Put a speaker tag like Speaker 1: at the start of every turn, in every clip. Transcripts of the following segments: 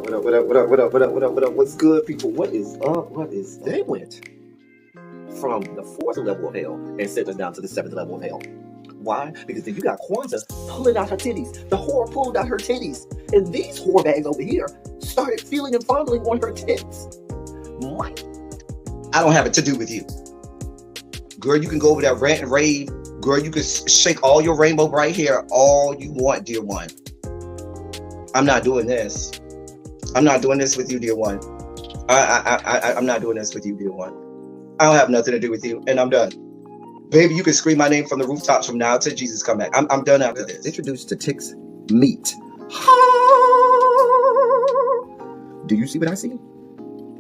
Speaker 1: What up? What's good, people? What is up? What is they went from the fourth level of hell and sent us down to the seventh level of hell. Why? Because then you got Kwanzaa pulling out her titties. The whore pulled out her titties. And these whore bags over here started feeling and fondling on her tits. Mike.
Speaker 2: I don't have it to do with you. Girl, you can go over there, rant and rave. Girl, you can shake all your rainbow bright hair all you want, dear one. I'm not doing this. I'm not doing this with you, dear one. I'm not doing this with you, dear one. I don't have nothing to do with you, and I'm done. Baby, you can scream my name from the rooftops from now till Jesus come back. I'm done after this.
Speaker 1: Introduced to Tick's Meat. Do you see what I see?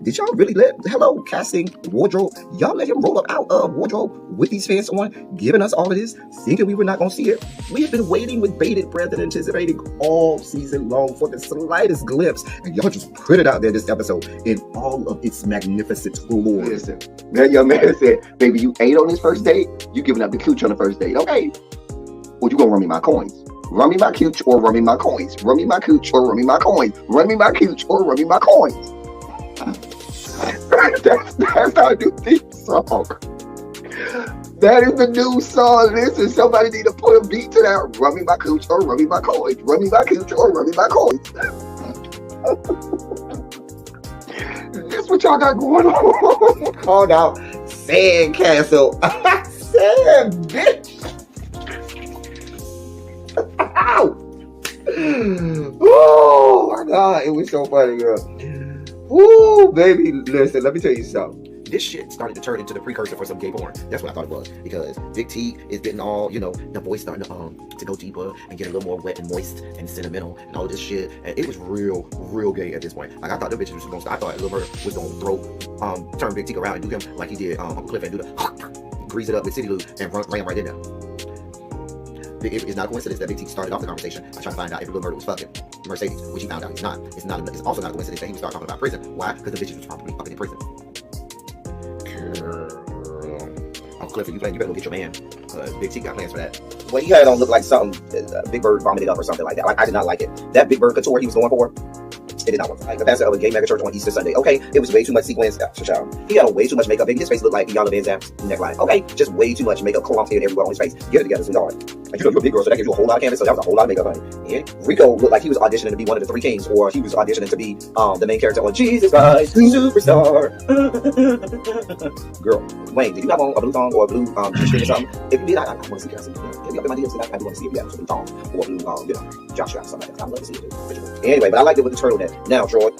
Speaker 1: Did y'all really hello, casting, wardrobe, y'all let him roll up out of wardrobe with these fans on, giving us all of this, thinking we were not going to see it? We have been waiting with bated breath and anticipating all season long for the slightest glimpse, and y'all just put it out there this episode in all of its magnificent glory.
Speaker 3: Listen, that young man said, baby, you ate on this first date, you giving up the cooch on the first date, okay? Well, you gonna run me my coins. Run me my cooch or run me my coins. Run me my cooch or run me my coins. Run me my cooch or run me my coins. That's our new theme song. That is the new song. Listen, somebody need to put a beat to that. Run me my cooch or run me my coins. Run me my cooch or run me my coins. This what y'all got going on.
Speaker 1: Called out Sandcastle. Sand, bitch. Ow. Oh my God, it was so funny, girl. Ooh, baby, listen, let me tell you something. This shit started to turn into the precursor for some gay porn. That's what I thought it was. Because Big T is getting all, the voice starting to go deeper and get a little more wet and moist and sentimental and all this shit. And it was real gay at this point. Like, I thought the bitch was gonna stop. I thought Lil Murder was gonna turn Big T around and do him like he did Uncle Cliff and do the grease it up with City Lou and ran right in there. It's not a coincidence that Big T started off the conversation by trying to find out if Lil Murder was fucking Mercedes, which he found out he's not. It's also not a coincidence that he would start talking about prison. Why? Because the bitch was probably up in prison. Uncle Cliff, you better go get your man. Big T got plans for that. Well, he had it on look like something Big Bird vomited up or something like that. Like, I did not like it. That Big Bird couture he was going for, it did not work. Like the pastor of a gay mega church on Easter Sunday. Okay, it was way too much sequins. He had way too much makeup. Baby, his face looked like Iyanla Van Zant's neckline. Okay, just way too much makeup clumped in everywhere on his face. Get it together, sweetheart. Like, you're a big girl, so that gives you a whole lot of canvas. So that was a whole lot of makeup, honey. And Rico looked like he was auditioning to be one of the three kings, or he was auditioning to be the main character on Jesus Christ Superstar. Girl, Wayne, did you have on a blue thong or a blue G-string or something? If you did, I want to see it. If you up in my DMs, I do want to see it. You have a blue thong or a blue, Joshua or something like that. I'd love to see it. Anyway, but I liked it with the turtleneck. Now, Troy.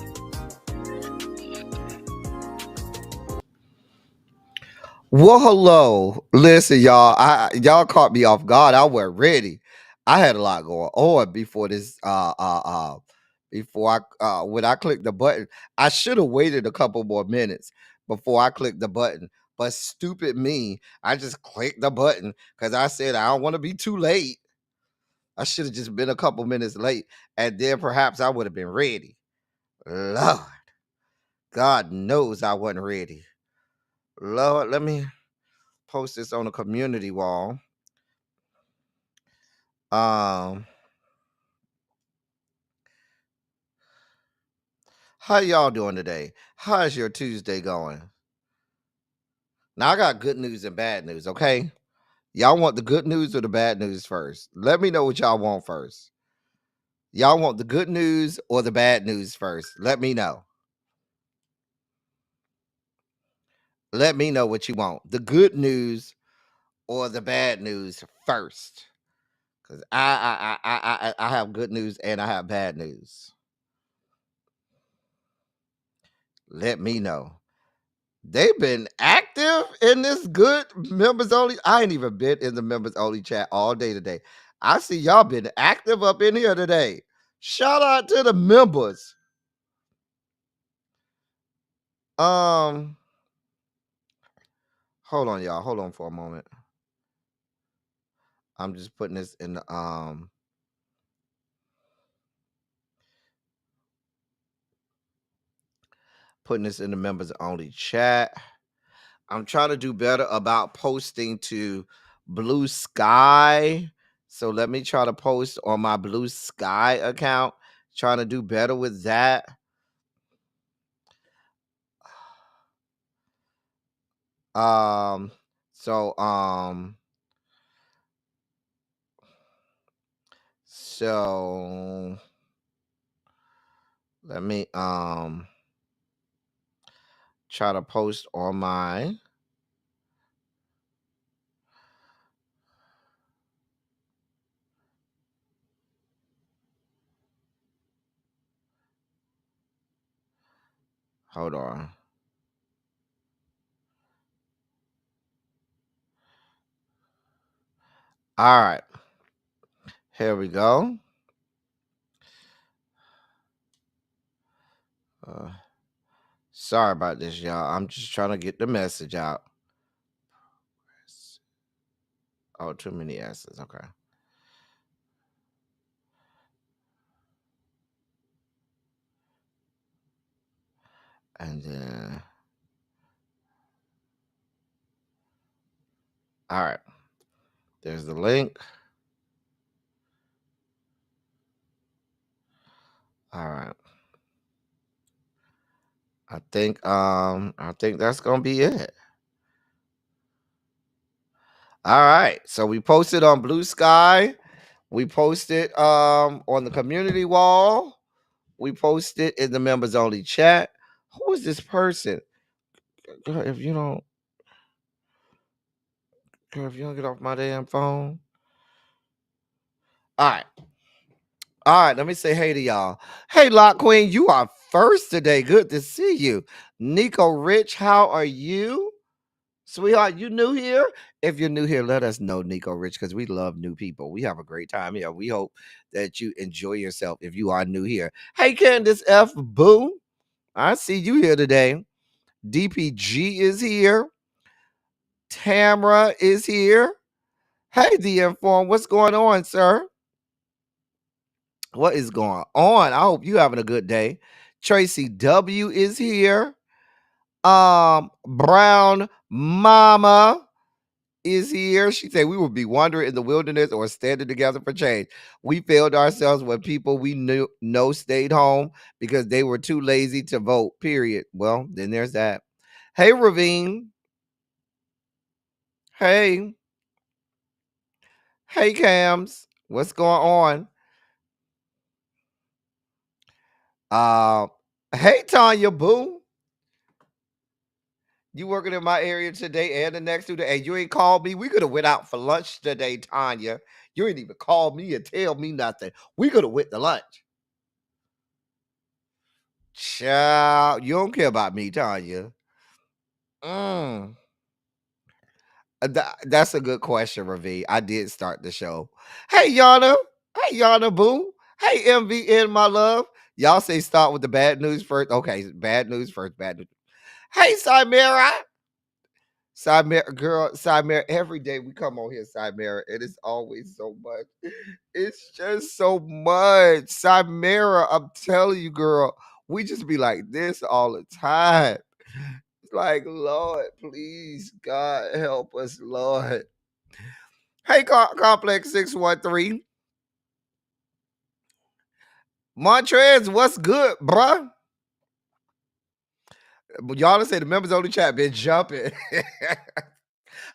Speaker 4: Well, hello. Listen, y'all. Y'all caught me off guard. I wasn't ready. I had a lot going on before this. When I clicked the button, I should have waited a couple more minutes before I clicked the button. But stupid me, I just clicked the button because I said I don't want to be too late. I should have just been a couple minutes late, and then perhaps I would have been ready. Lord, God knows I wasn't ready. Lord, let me post this on the community wall. How y'all doing today? How's your Tuesday going? Now, I got good news and bad news, okay? Y'all want the good news or the bad news first? Let me know what y'all want first. Y'all want the good news or the bad news first? Let me know. Let me know what you want. The good news or the bad news first. Because I have good news and I have bad news. Let me know. They've been active in this good members only. I ain't even been in the members only chat all day today. I see y'all been active up in here today. Shout out to the members. Hold on, y'all. Hold on for a moment. I'm just putting this in the members only chat. I'm trying to do better about posting to Bluesky. So let me try to post on my Bluesky account. Trying to do better with that. So so let me try to post on my hold on. All right. Here we go. Sorry about this, y'all. I'm just trying to get the message out. Oh, too many S's. Okay. And then, all right. There's the link. All right. I think that's gonna be it. All right. So we posted on Bluesky. We posted on the community wall. We posted in the members only chat. Who is this person? Girl, if you don't get off my damn phone. All right. All right, let me say hey to y'all. Hey, Lock Queen, you are first today. Good to see you. Nico Rich, how are you? Sweetheart, you new here? If you're new here, let us know, Nico Rich, because we love new people. We have a great time here. We hope that you enjoy yourself if you are new here. Hey, Candace F. Boo, I see you here today. DPG is here. Tamra is here. Hey, The Inform, what's going on, sir? What is going on? I hope you having a good day. Tracy W is here. Brown Mama is here. She said we would be wandering in the wilderness or standing together for change. We failed ourselves when people we know stayed home because they were too lazy to vote. Period. Well, then there's that. Hey, Ravine. Hey. Hey, Cams. What's going on? Hey, Tanya Boo. You working in my area today and the next 2 days. And you ain't called me. We could have went out for lunch today, Tanya. You ain't even called me and tell me nothing. We could have went to lunch. Child, you don't care about me, Tanya. That's a good question, Ravi. I did start the show. Hey, Yana. Hey, Yana Boo. Hey, MVN, my love. Y'all say start with the bad news first. Okay, bad news first. Bad news. Hey, Simera. Simera, every day we come on here, Simera. It is always so much. It's just so much. Simera, I'm telling you, girl, we just be like this all the time. It's like, Lord, please, God, help us, Lord. Hey, Complex 613. Montrez, what's good, bruh? Y'all say the members only chat been jumping.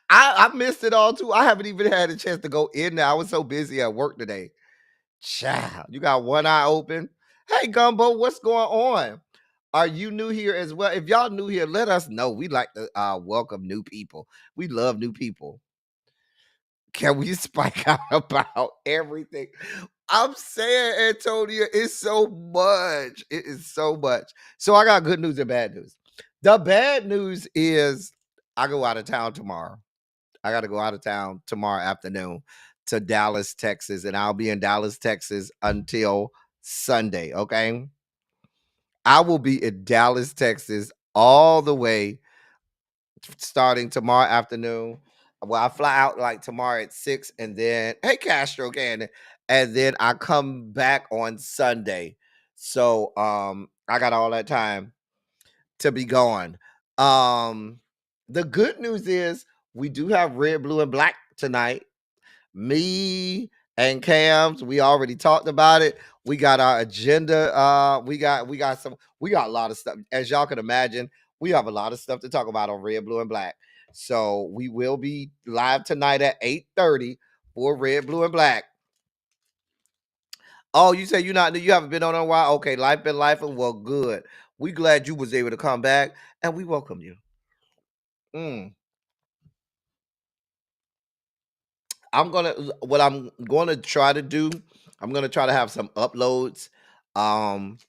Speaker 4: I missed it all too. I haven't even had a chance to go in there. I was so busy at work today. Child, you got one eye open. Hey, Gumbo, what's going on? Are you new here as well? If y'all new here, let us know. We like to welcome new people. We love new people. Can we spike out about everything? I'm saying, Antonio, it's so much. It is so much. So I got good news and bad news. The bad news is I go out of town tomorrow. I got to go out of town tomorrow afternoon to Dallas, Texas, and I'll be in Dallas, Texas until Sunday. Okay. I will be in Dallas, Texas all the way starting tomorrow afternoon. Well, I fly out like tomorrow at 6 and then, hey, Castro Cannon. And then I come back on Sunday. So I got all that time to be gone. The good news is we do have red, blue, and black tonight. Me and Cams, we already talked about it. We got our agenda. We got a lot of stuff. As y'all can imagine, we have a lot of stuff to talk about on red, blue, and black. So we will be live tonight at 8:30 for Red, Blue, and Black. Oh, you say you haven't been on in a while? Okay, life been life. Well, good. We glad you was able to come back, and we welcome you. What I'm gonna try to do, I'm gonna try to have some uploads. I'm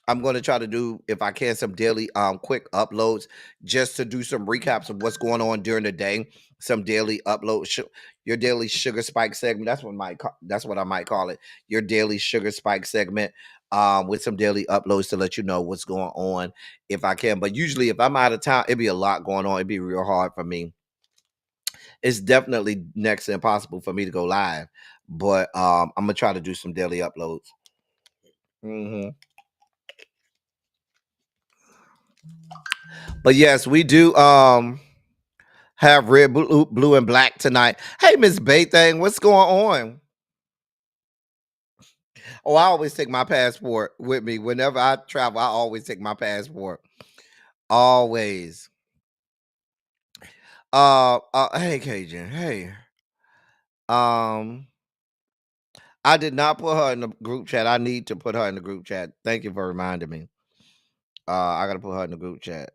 Speaker 4: gonna try to do, if I can, some daily quick uploads just to do some recaps of what's going on during the day. Some daily uploads, your daily sugar spike segment. That's what I might call it. Your daily sugar spike segment. With some daily uploads to let you know what's going on if I can. But usually if I'm out of town, it'd be a lot going on. It'd be real hard for me. It's definitely next to impossible for me to go live, but I'm gonna try to do some daily uploads. But yes, we do have Red, Blue, and Black tonight. Hey, Miss Baythang, what's going on? Oh, I always take my passport with me whenever I travel. I always take my passport. Always. Hey, Cajun. Hey. I did not put her in the group chat. I need to put her in the group chat. Thank you for reminding me. I gotta put her in the group chat.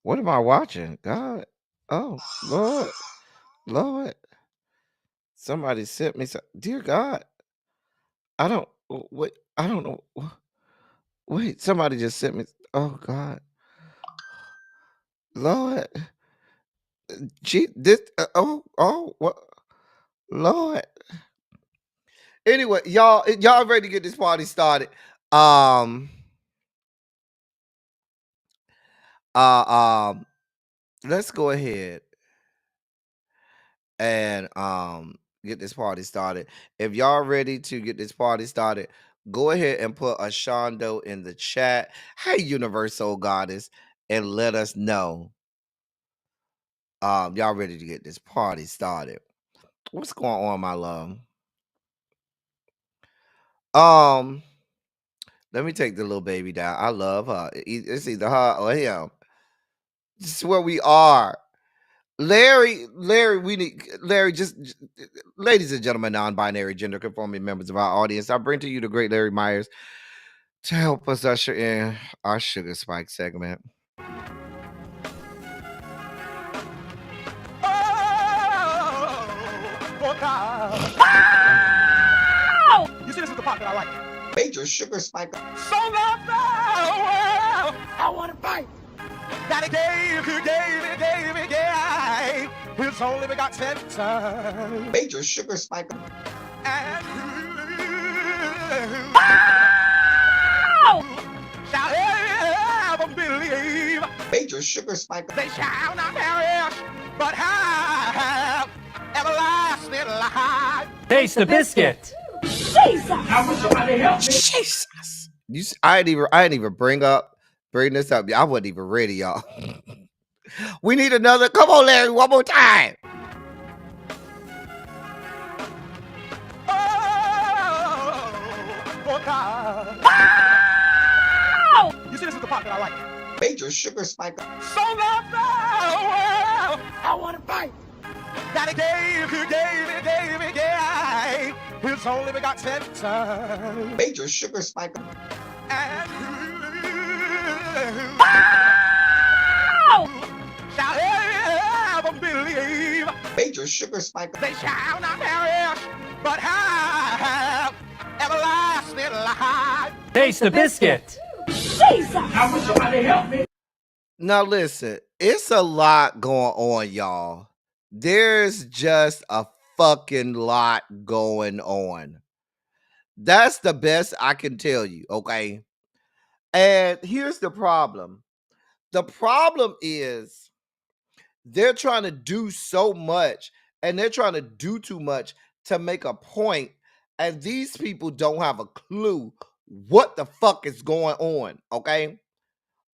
Speaker 4: What am I watching? God. Oh, Lord. Lord. Somebody sent me some. Dear God. I don't. Wait. I don't know. Wait. Somebody just sent me. Oh, God. Lord. Gee, this. What? Lord. Anyway, y'all ready to get this party started? Let's go ahead and get this party started. If y'all ready to get this party started, go ahead and put a Shondo in the chat. Hey, Universal Goddess, and let us know. Y'all ready to get this party started. What's going on, my love? Let me take the little baby down. I love her. It's either her or him. This is where we are. Larry, we need Larry. Ladies and gentlemen, non-binary, gender-conforming members of our audience, I bring to you the great Larry Myers to help us usher in our sugar spike segment.
Speaker 5: You see, this is the part that I like.
Speaker 2: Major sugar spike.
Speaker 5: So love the world. I want to fight. That he gave his only begotten son.
Speaker 2: Major sugar spike.
Speaker 5: And who shall ever believe?
Speaker 2: Major sugar spike.
Speaker 5: They shall not perish, but have everlasting life.
Speaker 6: Taste the biscuit.
Speaker 5: Jesus! I wish somebody help me.
Speaker 4: Jesus! I didn't even bring this up. I wasn't even ready, y'all. We need another. Come on, Larry, one more time.
Speaker 5: Oh, God. You see, this is the part that I like.
Speaker 2: Major sugar spike.
Speaker 5: So love the world. I want to fight. That he gave his only begotten son.
Speaker 2: Major sugar spike.
Speaker 5: And who shall ever believe?
Speaker 2: Major sugar spike.
Speaker 5: They shall not perish, but have everlasting life.
Speaker 6: Taste the biscuit.
Speaker 5: Jesus! I wish somebody help me.
Speaker 4: Now listen, it's a lot going on, y'all. There's just a fucking lot going on. That's the best I can tell you, okay? And here's the problem. The problem is they're trying to do so much and they're trying to do too much to make a point, and these people don't have a clue what the fuck is going on, okay?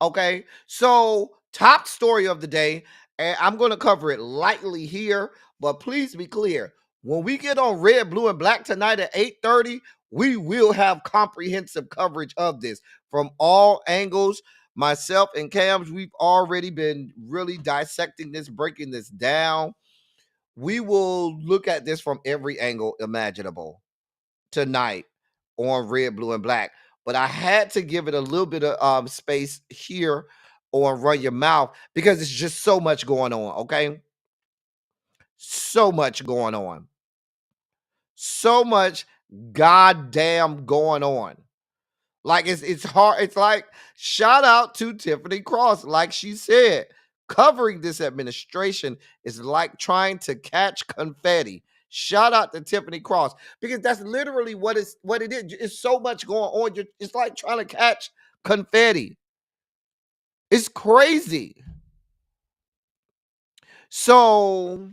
Speaker 4: Okay, so top story of the day, and I'm going to cover it lightly here, but please be clear. When we get on Red, Blue, and Black tonight at 8:30, we will have comprehensive coverage of this from all angles. Myself and Cams, we've already been really dissecting this, breaking this down. We will look at this from every angle imaginable tonight on Red, Blue, and Black. But I had to give it a little bit of space here on Run Your Mouth because it's just so much going on, okay? So much going on. So much goddamn going on. Like it's hard. It's like shout out to Tiffany Cross. Like she said, covering this administration is like trying to catch confetti. Shout out to Tiffany Cross because that's literally what it is. It's so much going on. It's like trying to catch confetti. It's crazy. So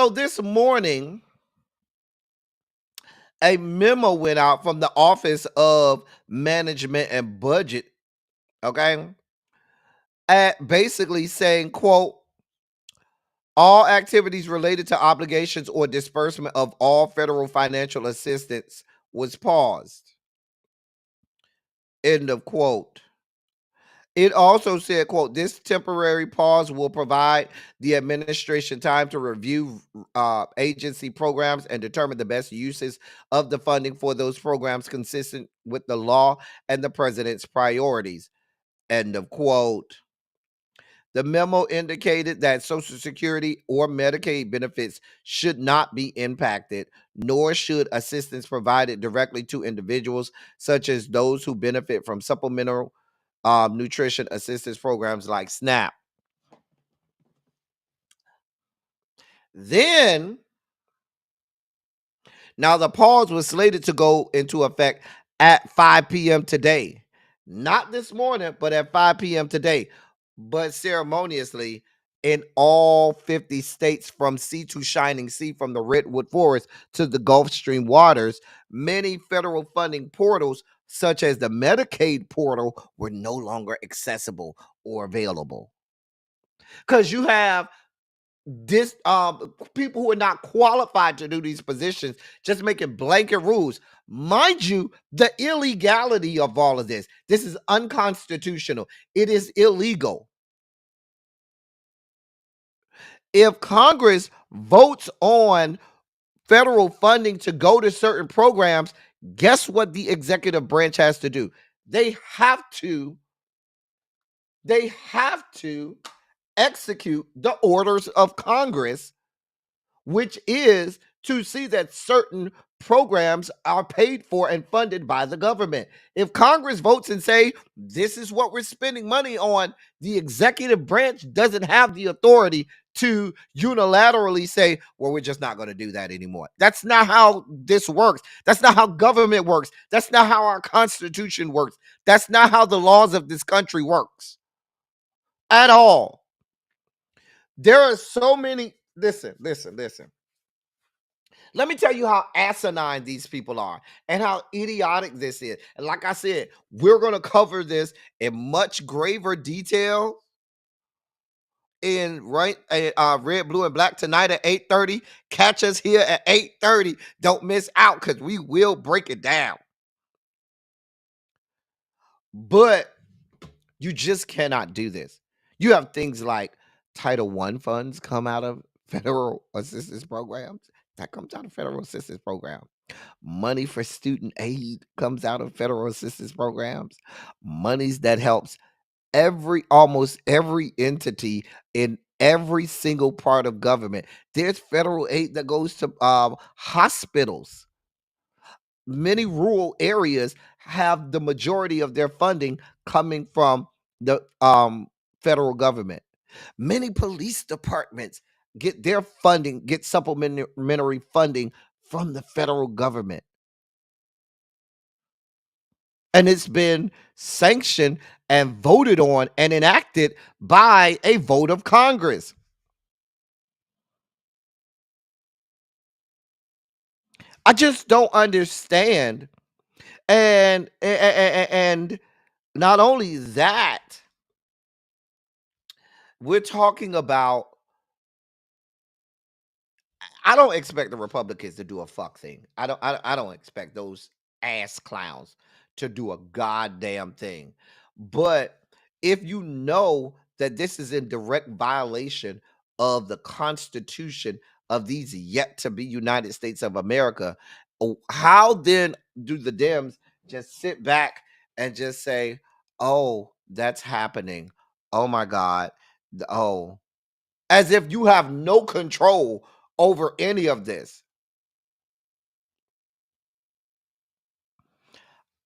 Speaker 4: this morning, a memo went out from the Office of Management and Budget, okay, at basically saying, quote, all activities related to obligations or disbursement of all federal financial assistance was paused. End of quote. It also said, quote, this temporary pause will provide the administration time to review agency programs and determine the best uses of the funding for those programs consistent with the law and the president's priorities. End of quote. The memo indicated that Social Security or Medicaid benefits should not be impacted, nor should assistance provided directly to individuals, such as those who benefit from supplemental nutrition assistance programs like SNAP. Then, now the pause was slated to go into effect at 5 p.m. today. Not this morning, but at 5 p.m. today. But ceremoniously, in all 50 states from sea to shining sea, from the Redwood Forest to the Gulf Stream waters, many federal funding portals, such as the Medicaid portal, were no longer accessible or available. Because you have this people who are not qualified to do these positions just making blanket rules. Mind you, the illegality of all of this is unconstitutional. It is illegal. If Congress votes on federal funding to go to certain programs, guess what the executive branch has to do? They have to execute the orders of Congress, which is to see that certain programs are paid for and funded by the government. If Congress votes and say, this is what we're spending money on, the executive branch doesn't have the authority to unilaterally say, well, we're just not going to do that anymore. That's not how this works. That's not how government works. That's not how our Constitution works. That's not how the laws of this country works at all. There are so many, listen. Let me tell you how asinine these people are and how idiotic this is. And like I said, we're going to cover this in much graver detail in Red, Blue, and Black tonight at 8:30. Catch us here at 8:30. Don't miss out because we will break it down. But you just cannot do this. You have things like Title I funds come out of federal assistance programs. That comes out of federal assistance program. Money for student aid comes out of federal assistance programs. Monies that helps almost every entity in every single part of government. There's federal aid that goes to hospitals. Many rural areas have the majority of their funding coming from the federal government. Many police departments get their funding, get supplementary funding from the federal government. And it's been sanctioned and voted on and enacted by a vote of Congress. I just don't understand And not only that, we're talking about, I don't expect the Republicans to do a fuck thing. I don't expect those ass clowns to do a goddamn thing. But if you know that this is in direct violation of the Constitution of these yet to be United States of America, how then do the Dems just sit back and just say, "Oh, that's happening. Oh my God. Oh," as if you have no control over any of this.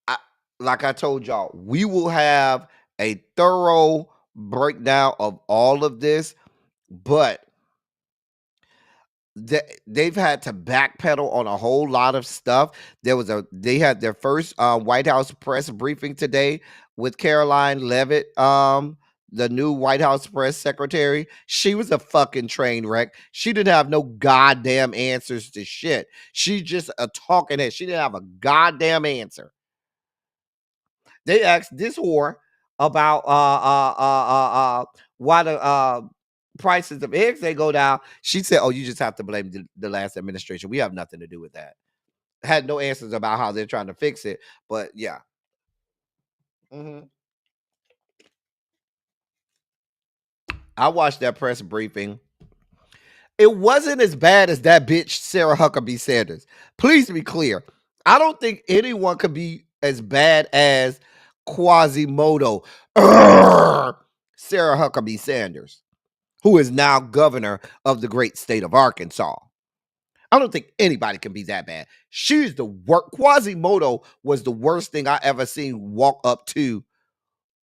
Speaker 4: I, like I told y'all, we will have a thorough breakdown of all of this, but they've had to backpedal on a whole lot of stuff. They had their first White House press briefing today with Caroline Levitt, the new White House press secretary. She was a fucking train wreck. She didn't have no goddamn answers to shit. She just a talking head. She didn't have a goddamn answer. They asked this whore about why the prices of eggs they go down. She said, "Oh, you just have to blame the last administration. We have nothing to do with that." Had no answers about how they're trying to fix it, but yeah. I watched that press briefing. It wasn't as bad as that bitch Sarah Huckabee Sanders. Please be clear. I don't think anyone could be as bad as Quasimodo Sarah Huckabee Sanders, who is now governor of the great state of Arkansas. I don't think anybody can be that bad. She's the worst. Quasimodo was the worst thing I ever seen walk up to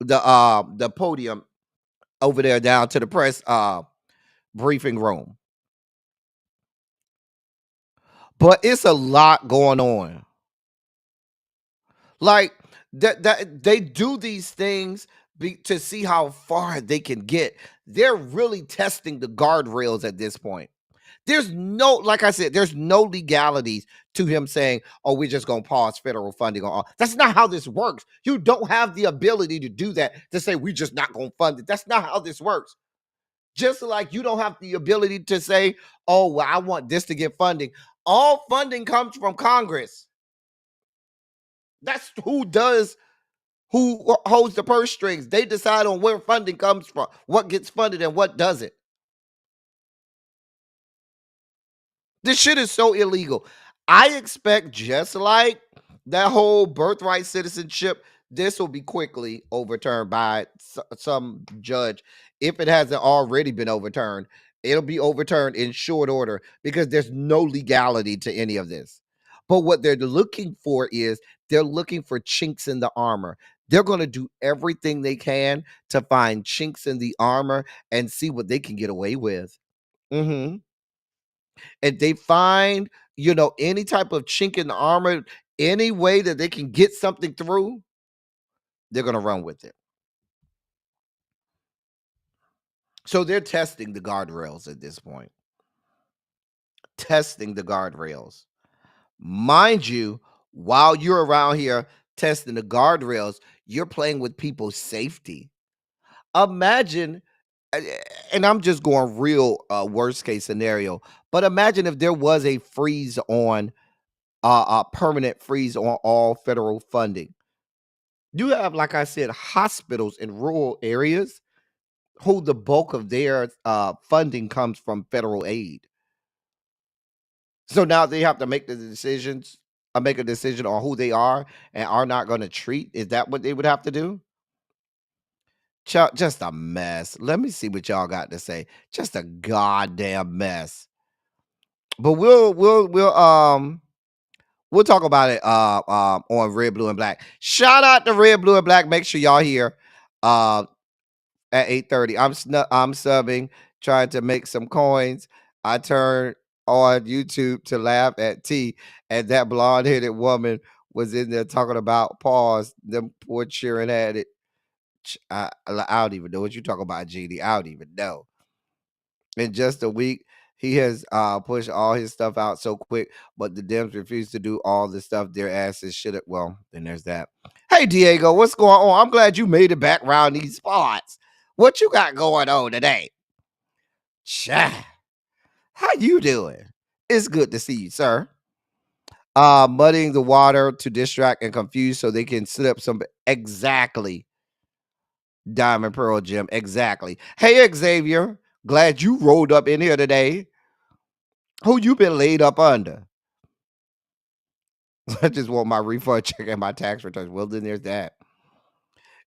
Speaker 4: the podium over there down to the press briefing room. But it's a lot going on. Like that they do these things to see how far they can get. They're really testing the guardrails at this point. There's no, like I said, there's no legalities to him saying, "Oh, we're just gonna pause federal funding on all." That's not how this works. You don't have the ability to do that, to say we're just not gonna fund it. That's not how this works. Just like you don't have the ability to say, "Oh, well, I want this to get funding." All funding comes from Congress. That's who holds the purse strings. They decide on where funding comes from, what gets funded and what doesn't. This shit is so illegal. I expect, just like that whole birthright citizenship, this will be quickly overturned by some judge. If it hasn't already been overturned, it'll be overturned in short order because there's no legality to any of this. But what they're looking for is they're looking for chinks in the armor. They're going to do everything they can to find chinks in the armor and see what they can get away with. Mm-hmm. And they find, any type of chink in the armor, any way that they can get something through, they're going to run with it. So they're testing the guardrails at this point. Testing the guardrails. Mind you, while you're around here testing the guardrails, you're playing with people's safety. Imagine, and I'm just going real worst case scenario, but imagine if there was a freeze on a permanent freeze on all federal funding. You have, like I said, hospitals in rural areas who the bulk of their funding comes from federal aid. So now they have to make make a decision on who they are and are not going to treat. Is that what they would have to do? Just a mess. Let me see what y'all got to say. Just a goddamn mess. But we'll talk about it on Red, Blue, and Black. Shout out to Red, Blue, and Black. Make sure y'all here at 8:30. I'm subbing, trying to make some coins. I turned on YouTube to laugh at T, and that blonde-headed woman was in there talking about pause. Them poor cheering had it. I don't even know what you talk about, GD. I don't even know. In just a week, He has pushed all his stuff out so quick, but the Dems refuse to do all the stuff their asses should have. Well, then there's that. Hey, Diego, what's going on? I'm glad you made it back around these spots. What you got going on today? Cha. How you doing? It's good to see you, sir. Muddying the water to distract and confuse so they can slip some. Exactly. Diamond Pearl Gym. Exactly. Hey, Xavier. Glad you rolled up in here today. Who you been laid up under? I just want my refund check and my tax returns. Well, then there's that.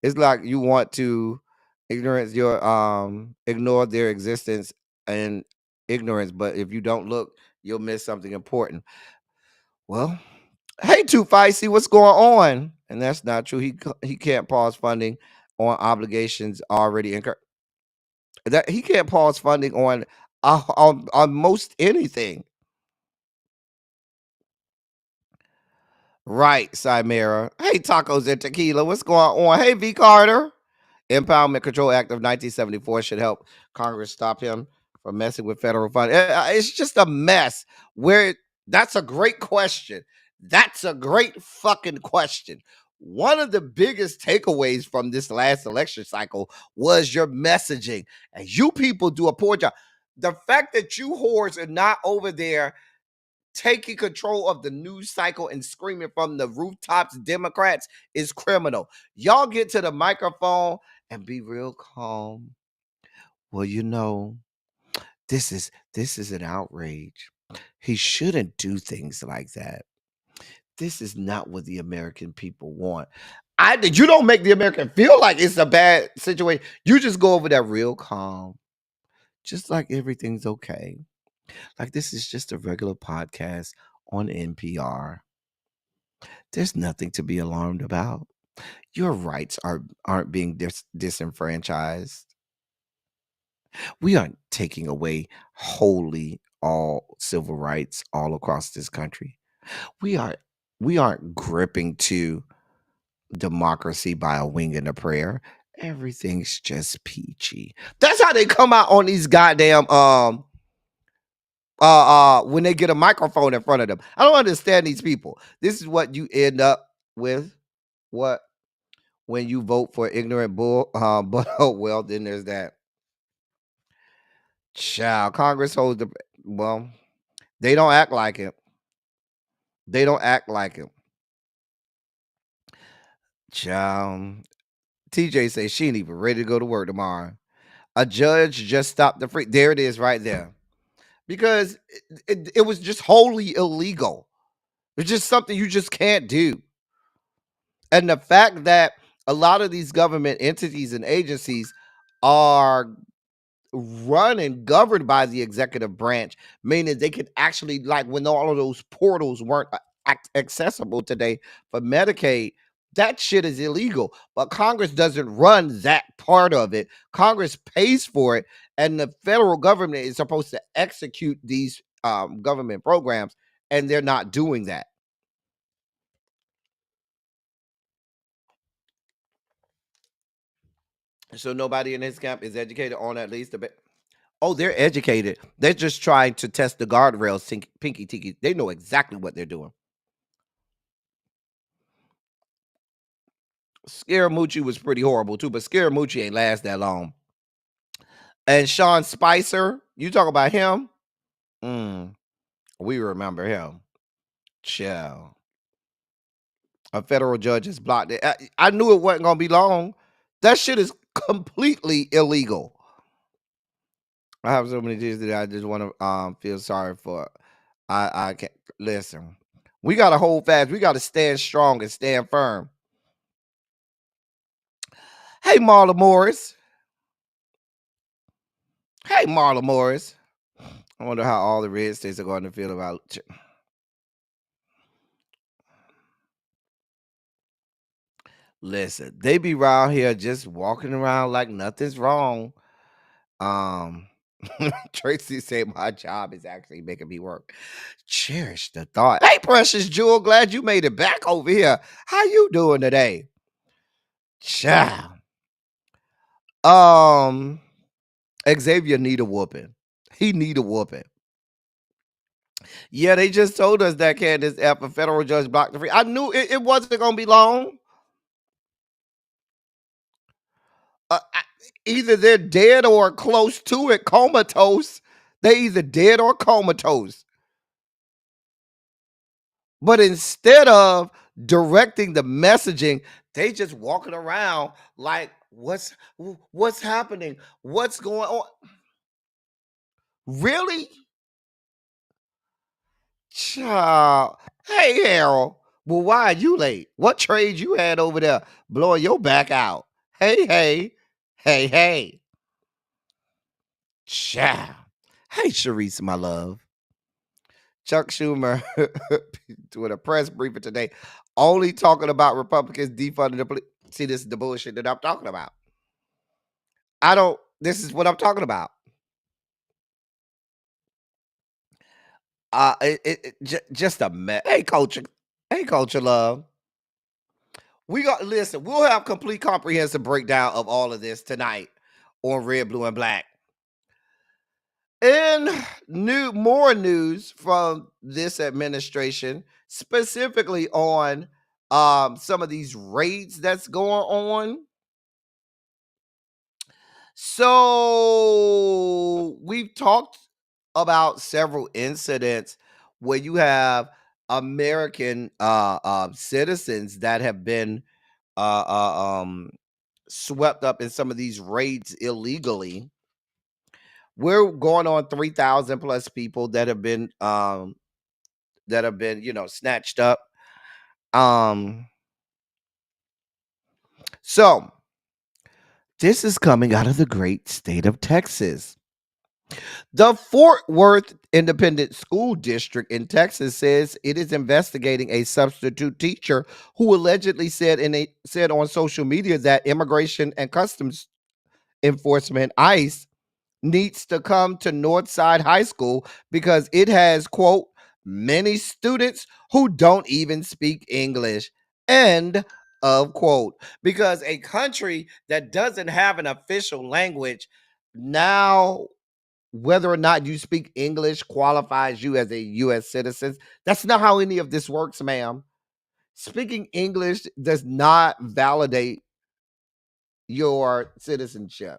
Speaker 4: It's like you want to ignore their existence and ignorance, but if you don't look, you'll miss something important. Well, hey, Too Feisty, what's going on? And that's not true. He can't pause funding on obligations already incurred. That he can't pause funding on most anything. Right, Cymera. Hey, Tacos and Tequila, what's going on? Hey, V. Carter. Impoundment Control Act of 1974 should help Congress stop him from messing with federal funds. It's just a mess. That's a great question. That's a great fucking question. One of the biggest takeaways from this last election cycle was your messaging, and you people do a poor job. The fact that you whores are not over there taking control of the news cycle and screaming from the rooftops, Democrats, is criminal. Y'all get to the microphone and be real calm. Well, this is an outrage. He shouldn't do things like that. This is not what the American people want. You don't make the American feel like it's a bad situation. You just go over there real calm, just like everything's okay. Like this is just a regular podcast on NPR. There's nothing to be alarmed about. Your rights aren't being disenfranchised. We aren't taking away wholly all civil rights all across this country. We aren't gripping to democracy by a wing and a prayer. Everything's just peachy. That's how they come out on these goddamn when they get a microphone in front of them. I don't understand these people. This is what you end up with. What when you vote for ignorant bull? But oh well, then there's that. Child, Congress holds the well. They don't act like it. They don't act like it. Child, TJ says she ain't even ready to go to work tomorrow. A judge just stopped the free. There it is, right there. Because it was just wholly illegal. It's just something you just can't do. And the fact that a lot of these government entities and agencies are run and governed by the executive branch, meaning they could actually, like when all of those portals weren't accessible today for Medicaid, that shit is illegal. But Congress doesn't run that part of it. Congress pays for it, and the federal government is supposed to execute these government programs, and they're not doing that. So nobody in his camp is educated on at least a bit. Oh, they're educated. They're just trying to test the guardrails, pinky tiki. They know exactly what they're doing. Scaramucci was pretty horrible too, but Scaramucci ain't last that long. And Sean Spicer, you talk about him? We remember him. Chill. A federal judge has blocked it. I knew it wasn't going to be long. That shit is completely illegal. I have so many things that I just want to feel sorry for. I can't listen. We got to hold fast. We got to stand strong and stand firm. Hey, Marla Morris. Hey, Marla Morris. I wonder how all the red states are going to feel about you. Listen, they be around here just walking around like nothing's wrong. Tracy said my job is actually making me work. Cherish the thought. Hey, precious Jewel, glad you made it back over here. How you doing today? Child. Xavier need a whooping. He need a whooping. Yeah, they just told us that Candace F, a federal judge, blocked the free. I knew it wasn't gonna be long. Either they're dead or close to it, comatose. They either dead or comatose. But instead of directing the messaging, they just walking around like, what's happening? What's going on? Really? Child. Hey, Harold. Well, why are you late? What trade you had over there blowing your back out? Hey, hey. Hey, hey. Child. Hey, Sharice, my love. Chuck Schumer with a press briefing today, only talking about Republicans defunding the police. See, this is the bullshit that I'm talking about. This is what I'm talking about. Just a mess. Hey, culture. Hey, culture love. Listen, we'll have complete comprehensive breakdown of all of this tonight on Red, Blue, and Black. And more news from this administration, specifically on some of these raids that's going on. So we've talked about several incidents where you have American citizens that have been uh, uh, um, swept up in some of these raids illegally. We're going on 3,000 plus people that have been snatched up. So this is coming out of the great state of Texas. The Fort Worth Independent School District in Texas says it is investigating a substitute teacher who allegedly said on social media that Immigration and Customs Enforcement ICE needs to come to Northside High School because it has, quote, many students who don't even speak English, end of quote. Because a country that doesn't have an official language, now whether or not you speak English qualifies you as a U.S. citizen. That's not how any of this works, ma'am. Speaking English does not validate your citizenship.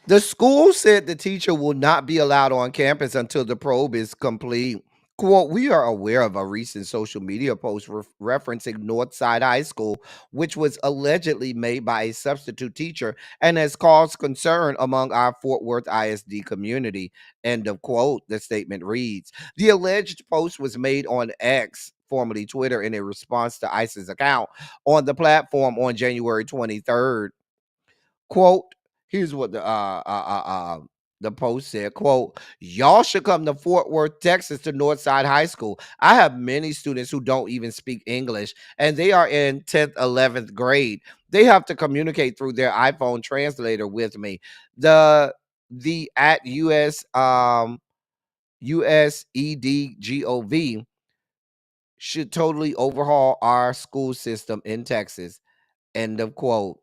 Speaker 4: The school said the teacher will not be allowed on campus until the probe is complete. Quote, we are aware of a recent social media post referencing Northside High School, which was allegedly made by a substitute teacher and has caused concern among our Fort Worth ISD community. End of quote, the statement reads. The alleged post was made on X, formerly Twitter, in a response to ICE's account on the platform on January 23rd. Quote, here's what the post said, quote, y'all should come to Fort Worth, Texas to Northside High School. I have many students who don't even speak English and they are in 10th, 11th grade. They have to communicate through their iPhone translator with me. The at USEDGOV should totally overhaul our school system in Texas. End of quote.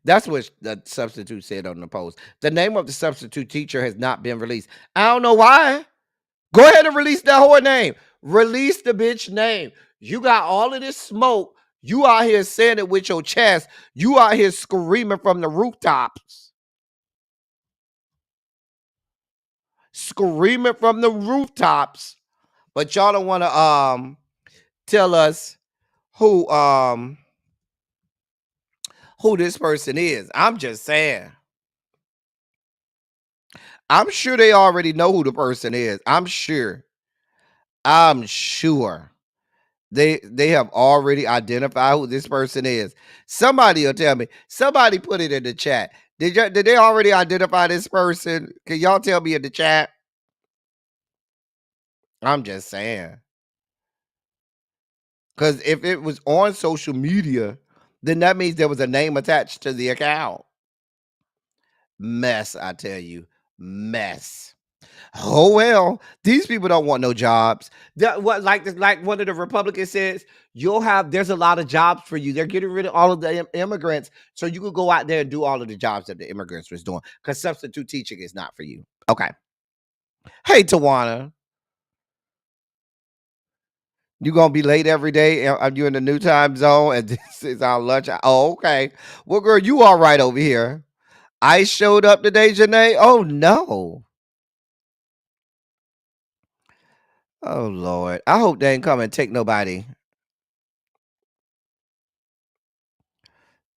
Speaker 4: That's what the substitute said on the post. The name of the substitute teacher has not been released. I don't know why. Go ahead and release that whole name. Release the bitch name. You got all of this smoke. You out here saying it with your chest. You out here screaming from the rooftops. Screaming from the rooftops. But y'all don't want to tell us who this person is. I'm just saying. I'm sure they already know who the person is. I'm sure they have already identified who this person is. Somebody will tell me. Somebody put it in the chat. Did they already identify this person? Can y'all tell me in the chat? I'm just saying. Because if it was on social media, then that means there was a name attached to the account. Mess, I tell you. Mess. Oh well, these people don't want no jobs. What like one of the Republicans says, there's a lot of jobs for you. They're getting rid of all of the immigrants, so you could go out there and do all of the jobs that the immigrants was doing. Because substitute teaching is not for you. Okay. Hey Tawana, you gonna be late every day? Are you in the new time zone? And this is our lunch. Oh, okay. Well, girl, you all right over here? I showed up today, Janae. Oh no. Oh Lord. I hope they ain't come and take nobody.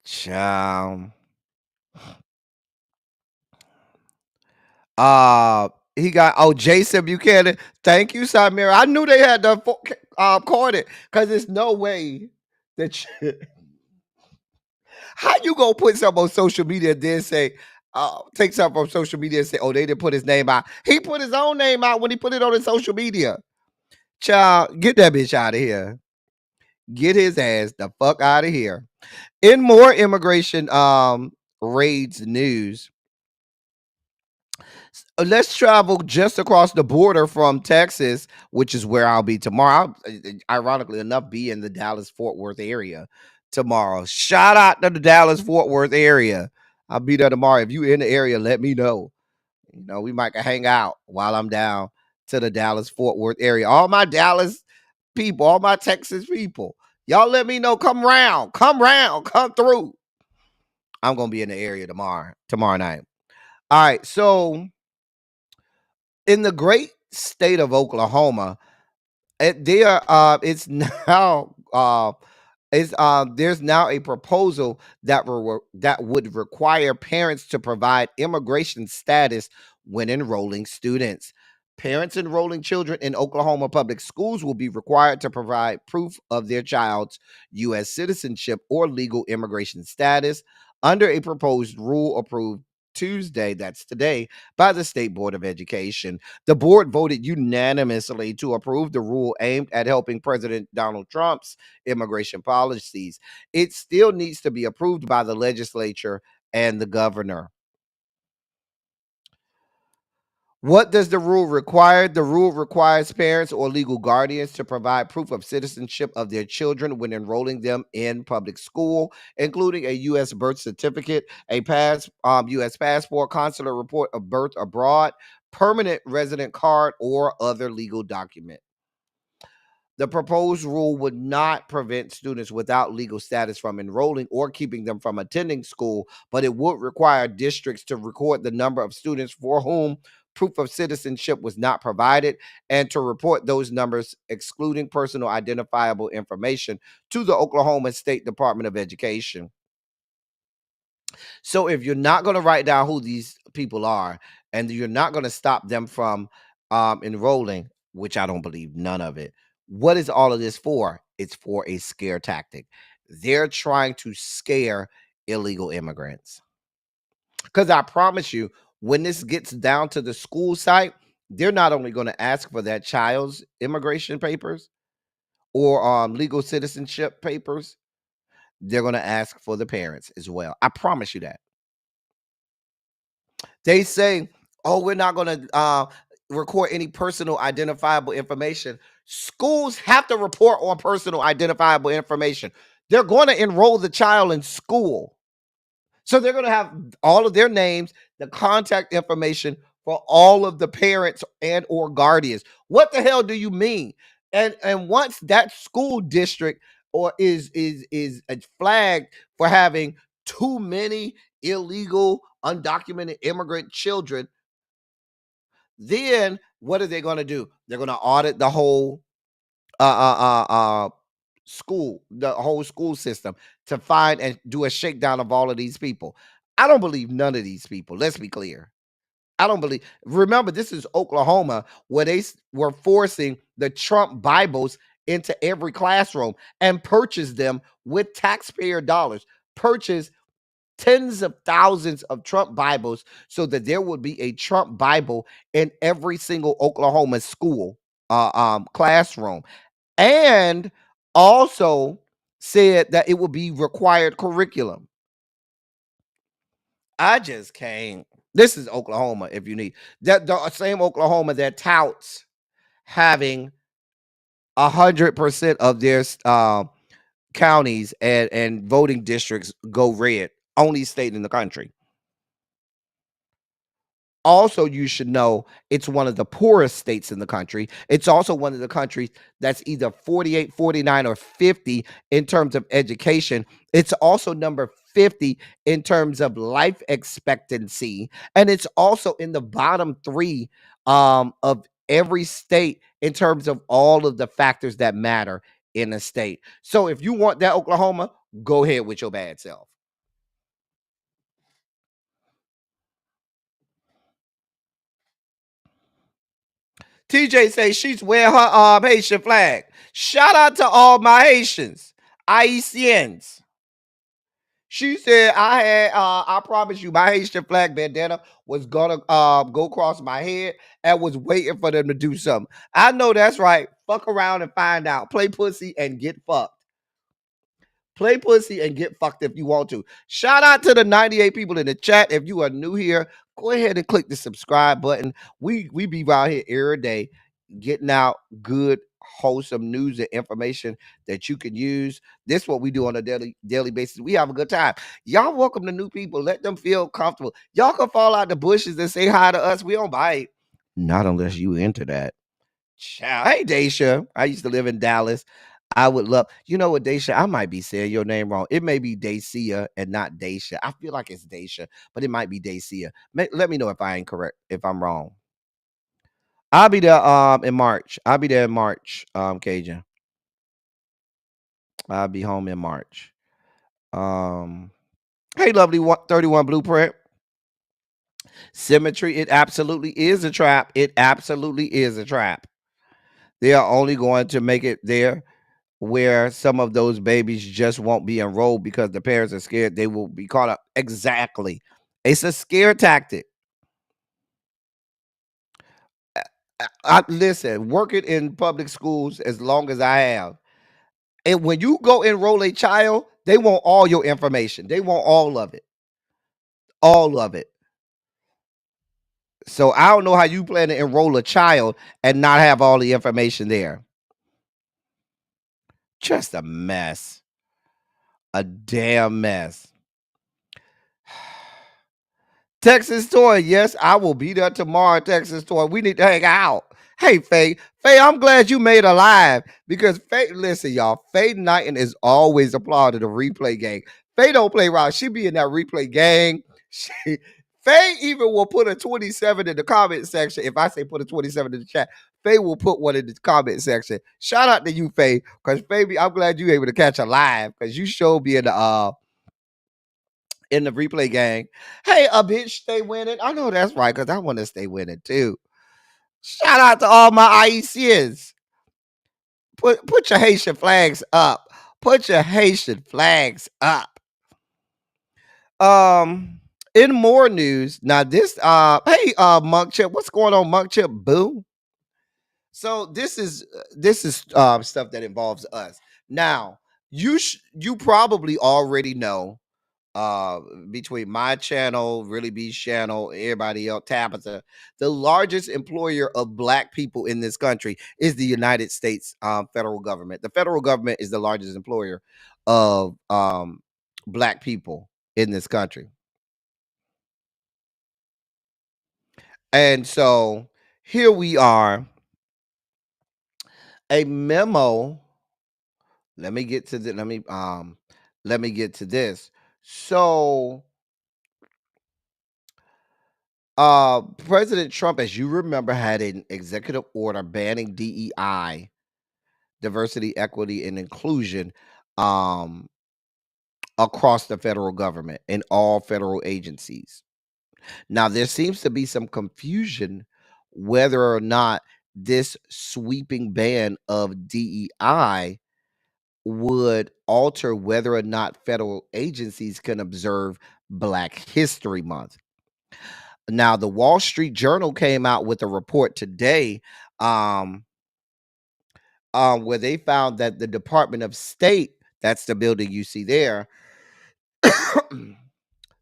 Speaker 4: Child. He got Jason Buchanan. Thank you, Samira. I knew they had the caught it because there's no way that how you gonna put something on social media and then say take something from social media and say, oh, they didn't put his name out. He put his own name out when he put it on his social media. Child, get that bitch out of here. Get his ass the fuck out of here. In more immigration raids news, let's travel just across the border from Texas, which is where I'll be tomorrow. Ironically enough, be in the Dallas-Fort Worth area tomorrow. Shout out to the Dallas-Fort Worth area. I'll be there tomorrow. If you in the area, let me know. You know, we might hang out while I'm down to the Dallas-Fort Worth area. All my Dallas people, all my Texas people, y'all let me know. Come round, come through. I'm gonna be in the area tomorrow night. All right, so in the great state of Oklahoma, it's now there's now a proposal that would require parents to provide immigration status when enrolling students. Parents enrolling children in Oklahoma public schools will be required to provide proof of their child's U.S. citizenship or legal immigration status under a proposed rule approved Tuesday, that's today, by the State Board of Education. The board voted unanimously to approve the rule aimed at helping President Donald Trump's immigration policies. It still needs to be approved by the legislature and the governor. What does the rule require? The rule requires parents or legal guardians to provide proof of citizenship of their children when enrolling them in public school, including a U.S. birth certificate, a U.S. passport, consular report of birth abroad, permanent resident card, or other legal document. The proposed rule would not prevent students without legal status from enrolling or keeping them from attending school, but it would require districts to record the number of students for whom proof of citizenship was not provided and to report those numbers, excluding personal identifiable information, to the Oklahoma State Department of Education. So if you're not going to write down who these people are and you're not going to stop them from enrolling, which I don't believe none of it, what is all of this for? It's for a scare tactic. They're trying to scare illegal immigrants. Because I promise you, when this gets down to the school site, they're not only going to ask for that child's immigration papers or legal citizenship papers, they're going to ask for the parents as well. I promise you that. They say, oh, we're not going to record any personal identifiable information. Schools have to report on personal identifiable information. They're going to enroll the child in school. So they're going to have all of their names, the contact information for all of the parents and or guardians. What the hell do you mean? And once that school district or is flagged for having too many illegal undocumented immigrant children, then what are they going to do? They're going to audit the whole school, the whole school system, to find and do a shakedown of all of these people. I don't believe none of these people. Let's be clear. I don't believe. Remember, this is Oklahoma, where they were forcing the Trump Bibles into every classroom and purchase them with taxpayer dollars. Purchase tens of thousands of Trump Bibles so that there would be a Trump Bible in every single Oklahoma school classroom. And also said that it would be required curriculum. I just can't. This is Oklahoma, if you need that, the same Oklahoma that touts having 100% of their counties and voting districts go red. Only state in the country. Also, you should know it's one of the poorest states in the country. It's also one of the countries that's either 48, 49, or 50 in terms of education. It's also number 50 in terms of life expectancy. And it's also in the bottom three of every state in terms of all of the factors that matter in a state. So if you want that Oklahoma, go ahead with your bad self. TJ says she's wearing her Haitian flag. Shout out to all my Haitians, Haitians. She said I promise you my Haitian flag bandana was gonna go across my head and was waiting for them to do something. I know that's right. Fuck around and find out. Play pussy and get fucked. Play pussy and get fucked if you want to. Shout out to the 98 people in the chat. If you are new here, go ahead and click the subscribe button. We be out here every day getting out good, wholesome news and information that you can use. This is what we do on a daily basis. We have a good time. Y'all welcome the new people. Let them feel comfortable. Y'all can fall out the bushes and say hi to us. We don't bite. Not unless you into that. Ciao. Hey, Daisha. I used to live in Dallas. I would love, you know what, Daisha? I might be saying your name wrong. It may be Dacia and not Daisha. I feel like it's Daisha, but it might be Dacia. Let me know if I ain't correct, if I'm wrong. I'll be there in March. I'll be there in March, Cajun. I'll be home in March. Hey, lovely 31 blueprint. Symmetry, it absolutely is a trap. It absolutely is a trap. They are only going to make it there where some of those babies just won't be enrolled because the parents are scared they will be caught up. Exactly. It's a scare tactic. Listen, working in public schools as long as I have, and when you go enroll a child, they want all your information. They want all of it. All of it. So I don't know how you plan to enroll a child and not have all the information there. Just a mess. A damn mess. Texas Toy, yes, I will be there tomorrow. Texas Toy, we need to hang out. Hey, Faye, I'm glad you made a live because Faye, listen, y'all, Faye Knighton is always applauded the replay gang. Faye don't play around. She be in that replay gang. Faye even will put a 27 in the comment section. If I say put a 27 in the chat, Faye will put one in the comment section. Shout out to you, Faye, because Faye, I'm glad you able to catch a live because you showed me in the replay gang. Hey, a bitch stay winning. I know that's right, because I want to stay winning too. Shout out to all my IECs. Put your Haitian flags up. Put your Haitian flags up. In more news, now this hey Monk Chip, what's going on, Monk Chip? Boo. So this is stuff that involves us. Now, you probably already know between my channel, Really B's channel, everybody else, Tabitha, the largest employer of black people in this country is the United States federal government. The federal government is the largest employer of black people in this country. And so here we are, a memo. Let me get to this. So President Trump, as you remember, had an executive order banning DEI, diversity, equity, and inclusion, across the federal government in all federal agencies. Now, there seems to be some confusion whether or not this sweeping ban of DEI would alter whether or not federal agencies can observe Black History Month. Now, the Wall Street Journal came out with a report today, where they found that the Department of State, that's the building you see there,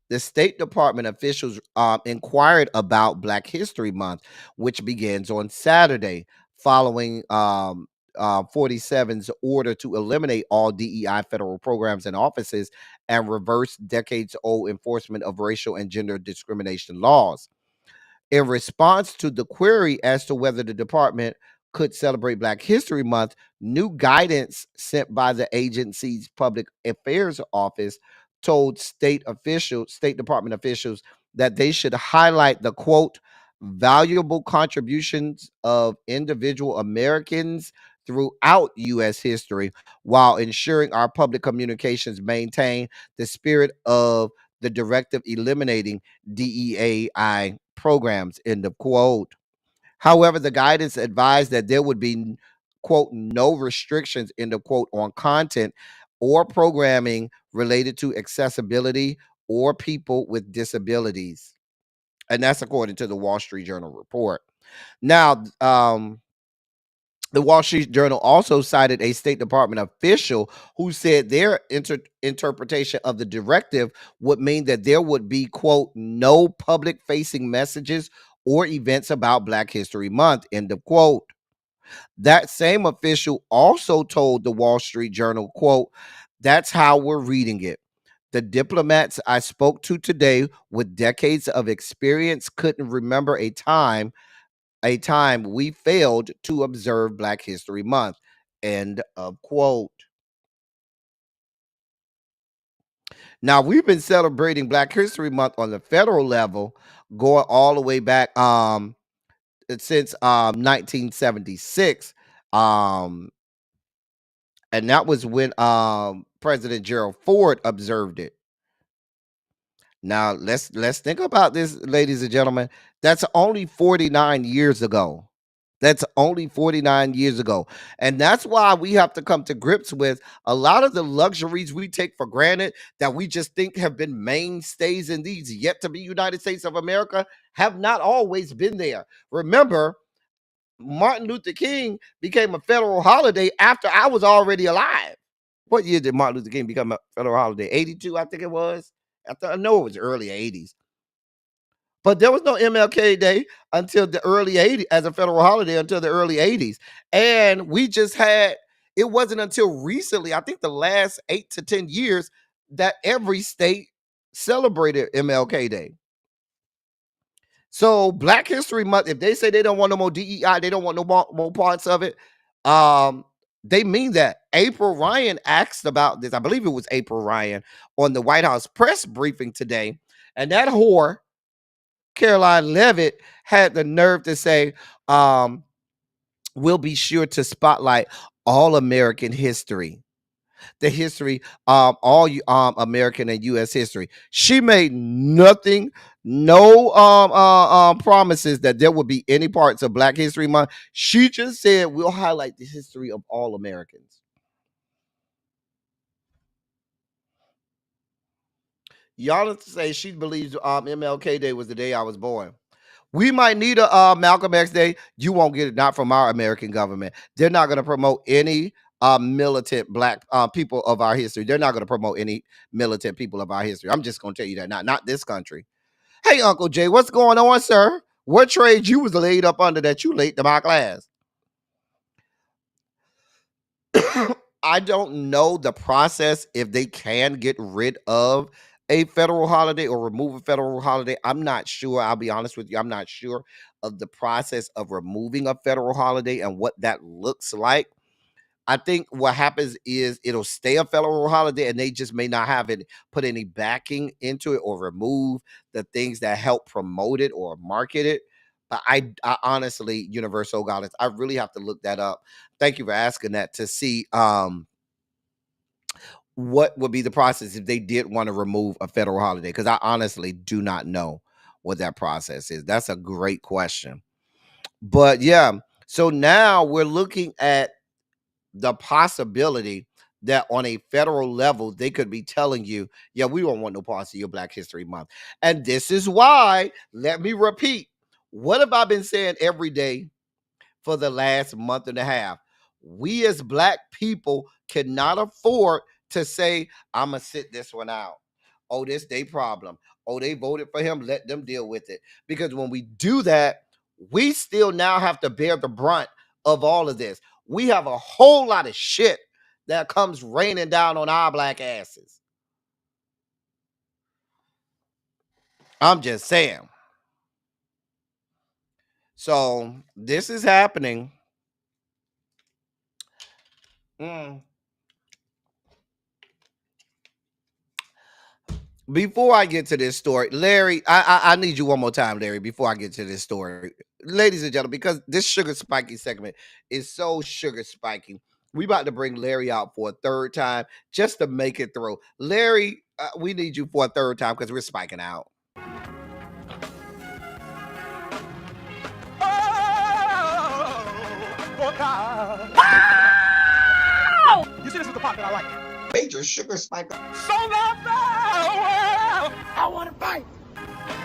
Speaker 4: the State Department officials inquired about Black History Month, which begins on Saturday, following 47's order to eliminate all DEI federal programs and offices and reverse decades-old enforcement of racial and gender discrimination laws. In response to the query as to whether the department could celebrate Black History Month, new guidance sent by the agency's public affairs office told state department officials that they should highlight the quote, valuable contributions of individual Americans throughout U.S. history while ensuring our public communications maintain the spirit of the directive eliminating DEAI programs, end of quote. However, the guidance advised that there would be, quote, no restrictions, end of quote, on content or programming related to accessibility or people with disabilities. And that's according to the Wall Street Journal report. Now, the Wall Street Journal also cited a State Department official who said their interpretation of the directive would mean that there would be, quote, no public facing messages or events about Black History Month, end of quote. That same official also told the Wall Street Journal, quote, that's how we're reading it. The diplomats I spoke to today with decades of experience couldn't remember a time we failed to observe Black History Month, end of quote. Now, we've been celebrating Black History Month on the federal level going all the way back since 1976, and that was when President Gerald Ford observed it. Now, let's think about this, ladies and gentlemen. That's only 49 years ago. That's only 49 years ago. And that's why we have to come to grips with a lot of the luxuries we take for granted that we just think have been mainstays in these yet to be United States of America have not always been there. Remember, Martin Luther King became a federal holiday after I was already alive. What year did Martin Luther King become a federal holiday? 82, I think it was. I know it was early 80s. But there was no MLK Day until the early 80s as a federal holiday until the early 80s. And we just had, it wasn't until recently, I think the last 8 to 10 years, that every state celebrated MLK Day. So Black History Month, if they say they don't want no more DEI, they don't want no more parts of it, they mean that. April Ryan asked about this. I believe it was April Ryan on the White House press briefing today. And that whore, Caroline Levitt, had the nerve to say, we'll be sure to spotlight all American history. The history, all American and U.S. history. She made nothing, no promises that there would be any parts of Black History Month. She just said we'll highlight the history of all Americans. Y'all have to say she believes MLK Day was the day I was born. We might need a Malcolm X Day. You won't get it, not from our American government. They're not going to promote any militant Black people of our history. They're not going to promote any militant people of our history. I'm just going to tell you that. Not this country. Hey, Uncle Jay, what's going on, sir? What trade you was laid up under that you late to my class? I don't know the process if they can get rid of a federal holiday or remove a federal holiday. I'm not sure. I'll be honest with you. I'm not sure of the process of removing a federal holiday and what that looks like. I think what happens is it'll stay a federal holiday and they just may not have it, put any backing into it or remove the things that help promote it or market it. But I honestly, Universal Godless, I really have to look that up. Thank you for asking that to see what would be the process if they did want to remove a federal holiday, because I honestly do not know what that process is. That's a great question. But yeah, so now we're looking at the possibility that on a federal level, they could be telling you, yeah, we don't want no parts of your Black History Month. And this is why, let me repeat, what have I been saying every day for the last month and a half? We as Black people cannot afford to say, I'm going to sit this one out. Oh, this they problem. Oh, they voted for him. Let them deal with it. Because when we do that, we still now have to bear the brunt of all of this. We have a whole lot of shit that comes raining down on our black asses. I'm just saying. So this is happening. Before I get to this story, Larry, I need you one more time, Larry, before I get to this story. Ladies and gentlemen, because this sugar spiky segment is so sugar spiky, we about to bring Larry out for a third time just to make it through. Larry, we need you for a third time because we're spiking out.
Speaker 5: Oh, God. You see, this is the part that I like.
Speaker 2: Major sugar spike.
Speaker 5: So loved the world, I want to fight.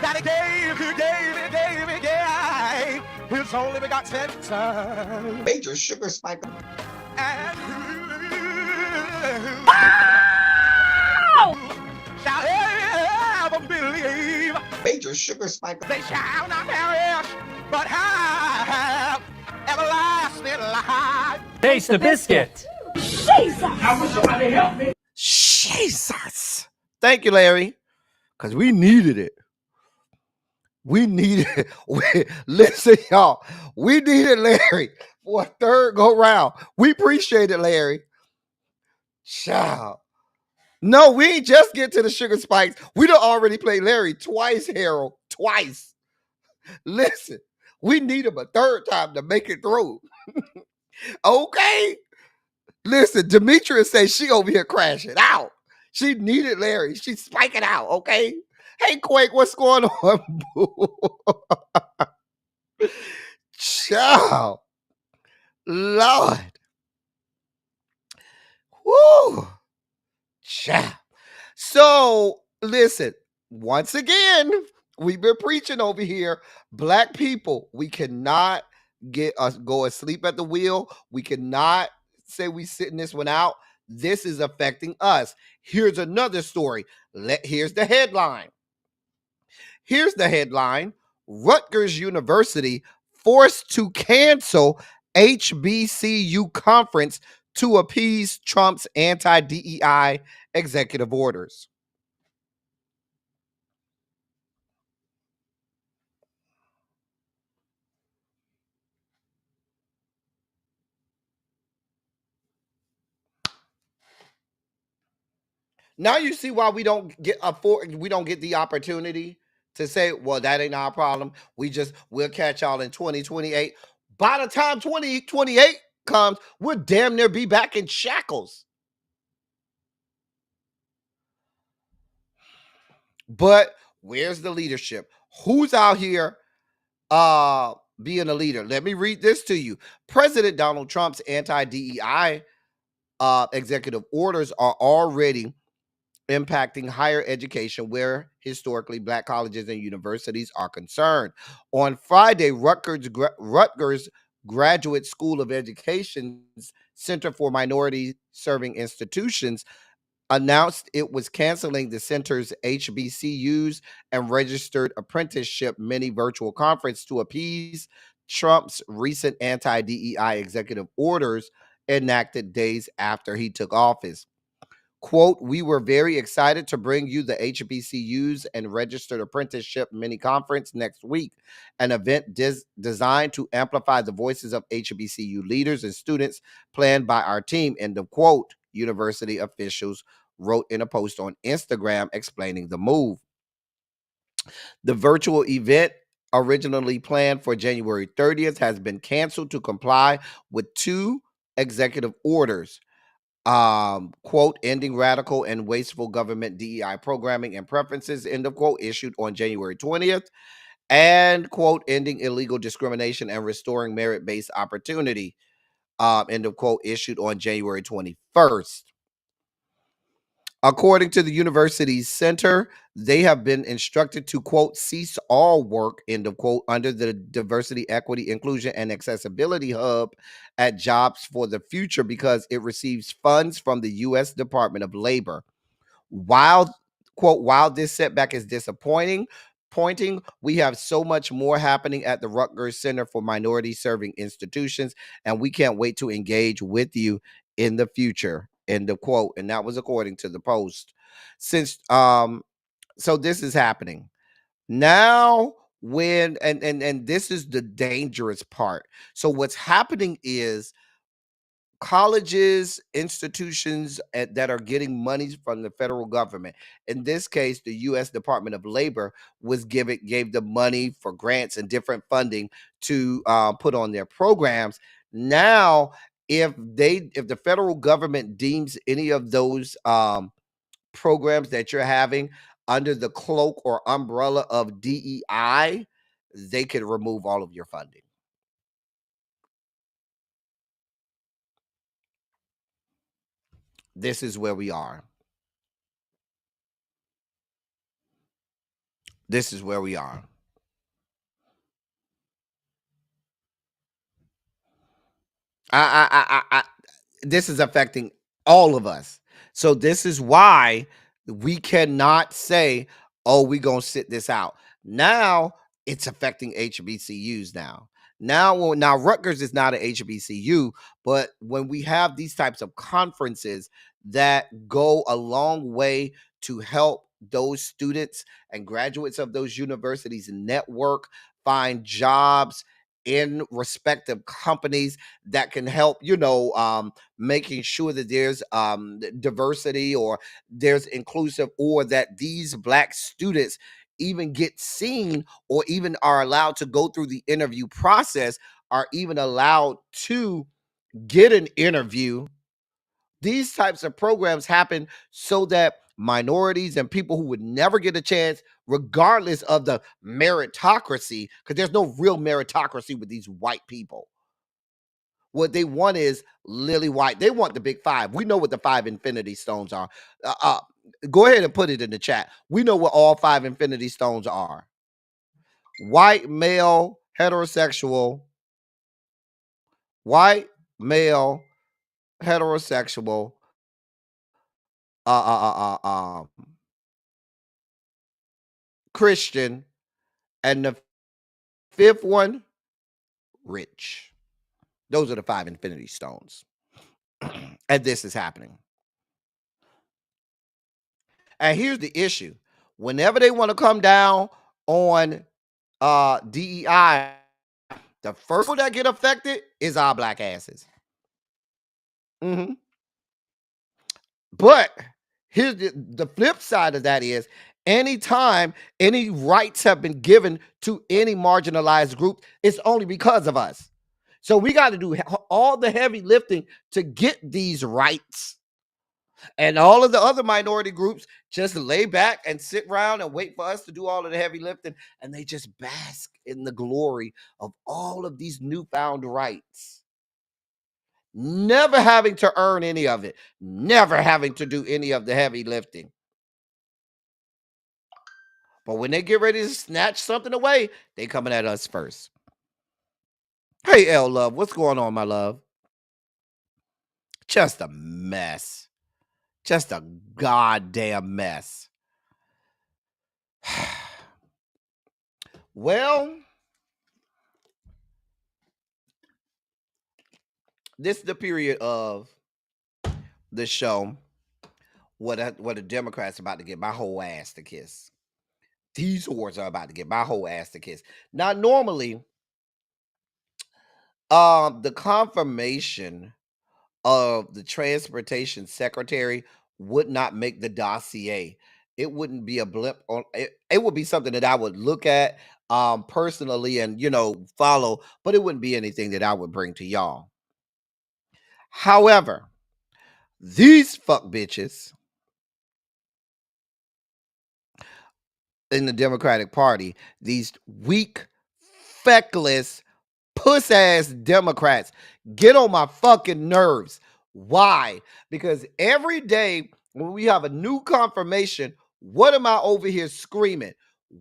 Speaker 5: That he gave, his only begotten son.
Speaker 2: Major sugar spike.
Speaker 5: And who shall ever believe?
Speaker 2: Major sugar spike.
Speaker 5: They shall not perish, but have everlasting life.
Speaker 6: Taste the biscuit.
Speaker 4: Jesus. Thank you, Larry, because we needed it. We needed it. Listen, y'all. We needed Larry for a third go round. We appreciate it, Larry. Child. No, we ain't just get to the sugar spikes. We done already played Larry twice, Harold. Twice. Listen, we need him a third time to make it through. Okay. Listen, Demetria says she over here crashing out. She needed Larry. She's spiking out, okay? Hey, Quake, what's going on, boo? Child. Lord. Woo. Child. So, listen, once again, we've been preaching over here. Black people, we cannot go asleep at the wheel. We cannot say we sitting this one out. This is affecting us. Here's another story. Here's the headline. Here's the headline. Rutgers University forced to cancel HBCU conference to appease Trump's anti-DEI executive orders. Now you see why we don't get the opportunity to say, well, that ain't our problem. We'll catch y'all in 2028. By the time 2028 comes, we'll damn near be back in shackles. But where's the leadership? Who's out here being a leader? Let me read this to you. President Donald Trump's anti-DEI executive orders are already impacting higher education where historically Black colleges and universities are concerned. On Friday, Rutgers Graduate School of Education's Center for Minority Serving Institutions announced it was canceling the center's HBCUs and registered apprenticeship mini virtual conference to appease Trump's recent anti-DEI executive orders enacted days after he took office. Quote, we were very excited to bring you the HBCUs and registered apprenticeship mini conference next week, an event designed to amplify the voices of HBCU leaders and students planned by our team, end of quote, university officials wrote in a post on Instagram explaining the move. The virtual event, originally planned for January 30th, has been canceled to comply with two executive orders. Quote, ending radical and wasteful government DEI programming and preferences, end of quote, issued on January 20th, and quote, ending illegal discrimination and restoring merit-based opportunity, end of quote, issued on January 21st. According to the university's center, they have been instructed to, quote, cease all work, end of quote, under the Diversity, Equity, Inclusion, and Accessibility Hub at Jobs for the Future because it receives funds from the U.S. Department of Labor. While Quote, while this setback is disappointing, we have so much more happening at the Rutgers Center for Minority Serving Institutions, and we can't wait to engage with you in the future. End of quote. And that was according to the Post. Since so this is happening. Now when and this is the dangerous part. So what's happening is colleges, institutions that are getting money from the federal government. In this case, the U.S. Department of Labor gave them money for grants and different funding to put on their programs. Now, if the federal government deems any of those programs that you're having under the cloak or umbrella of DEI, they could remove all of your funding. This is where we are. This is where we are. This is affecting all of us. So this is why we cannot say, oh, we're going to sit this out. Now it's affecting HBCUs now. Now Rutgers is not an HBCU, but when we have these types of conferences that go a long way to help those students and graduates of those universities network, find jobs in respective companies that can help, making sure that there's diversity or there's inclusive, or that these Black students even get seen or even are allowed to go through the interview process, are even allowed to get an interview. These types of programs happen so that minorities and people who would never get a chance, regardless of the meritocracy, because there's no real meritocracy with these white people. What they want is lily white. They want the big five. We know what the 5 infinity stones are. Go ahead and put it in the chat. We know what all 5 infinity stones are. White, male, heterosexual. White, male, heterosexual. Christian, and the 5th one, rich. Those are the 5 infinity stones. And this is happening. And here's the issue. Whenever they want to come down on DEI, the first one that get affected is our Black asses. But here's the flip side of that is, anytime any rights have been given to any marginalized group, it's only because of us. So we got to do all the heavy lifting to get these rights. And all of the other minority groups just lay back and sit around and wait for us to do all of the heavy lifting. And they just bask in the glory of all of these newfound rights. Never having to earn any of it. Never having to do any of the heavy lifting. But when they get ready to snatch something away, they coming at us first. Hey, L Love, what's going on, my love? Just a mess. Just a goddamn mess. Well, this is the period of the show what the Democrats are about to get my whole ass to kiss. These whores are about to get my whole ass to kiss. Now, normally, the confirmation of the transportation secretary would not make the dossier. It wouldn't be a blip on it. It would be something that I would look at personally and follow, but it wouldn't be anything that I would bring to y'all. However, these fuck bitches in the Democratic Party, these weak, feckless, puss-ass Democrats get on my fucking nerves. Why? Because every day when we have a new confirmation, what am I over here screaming?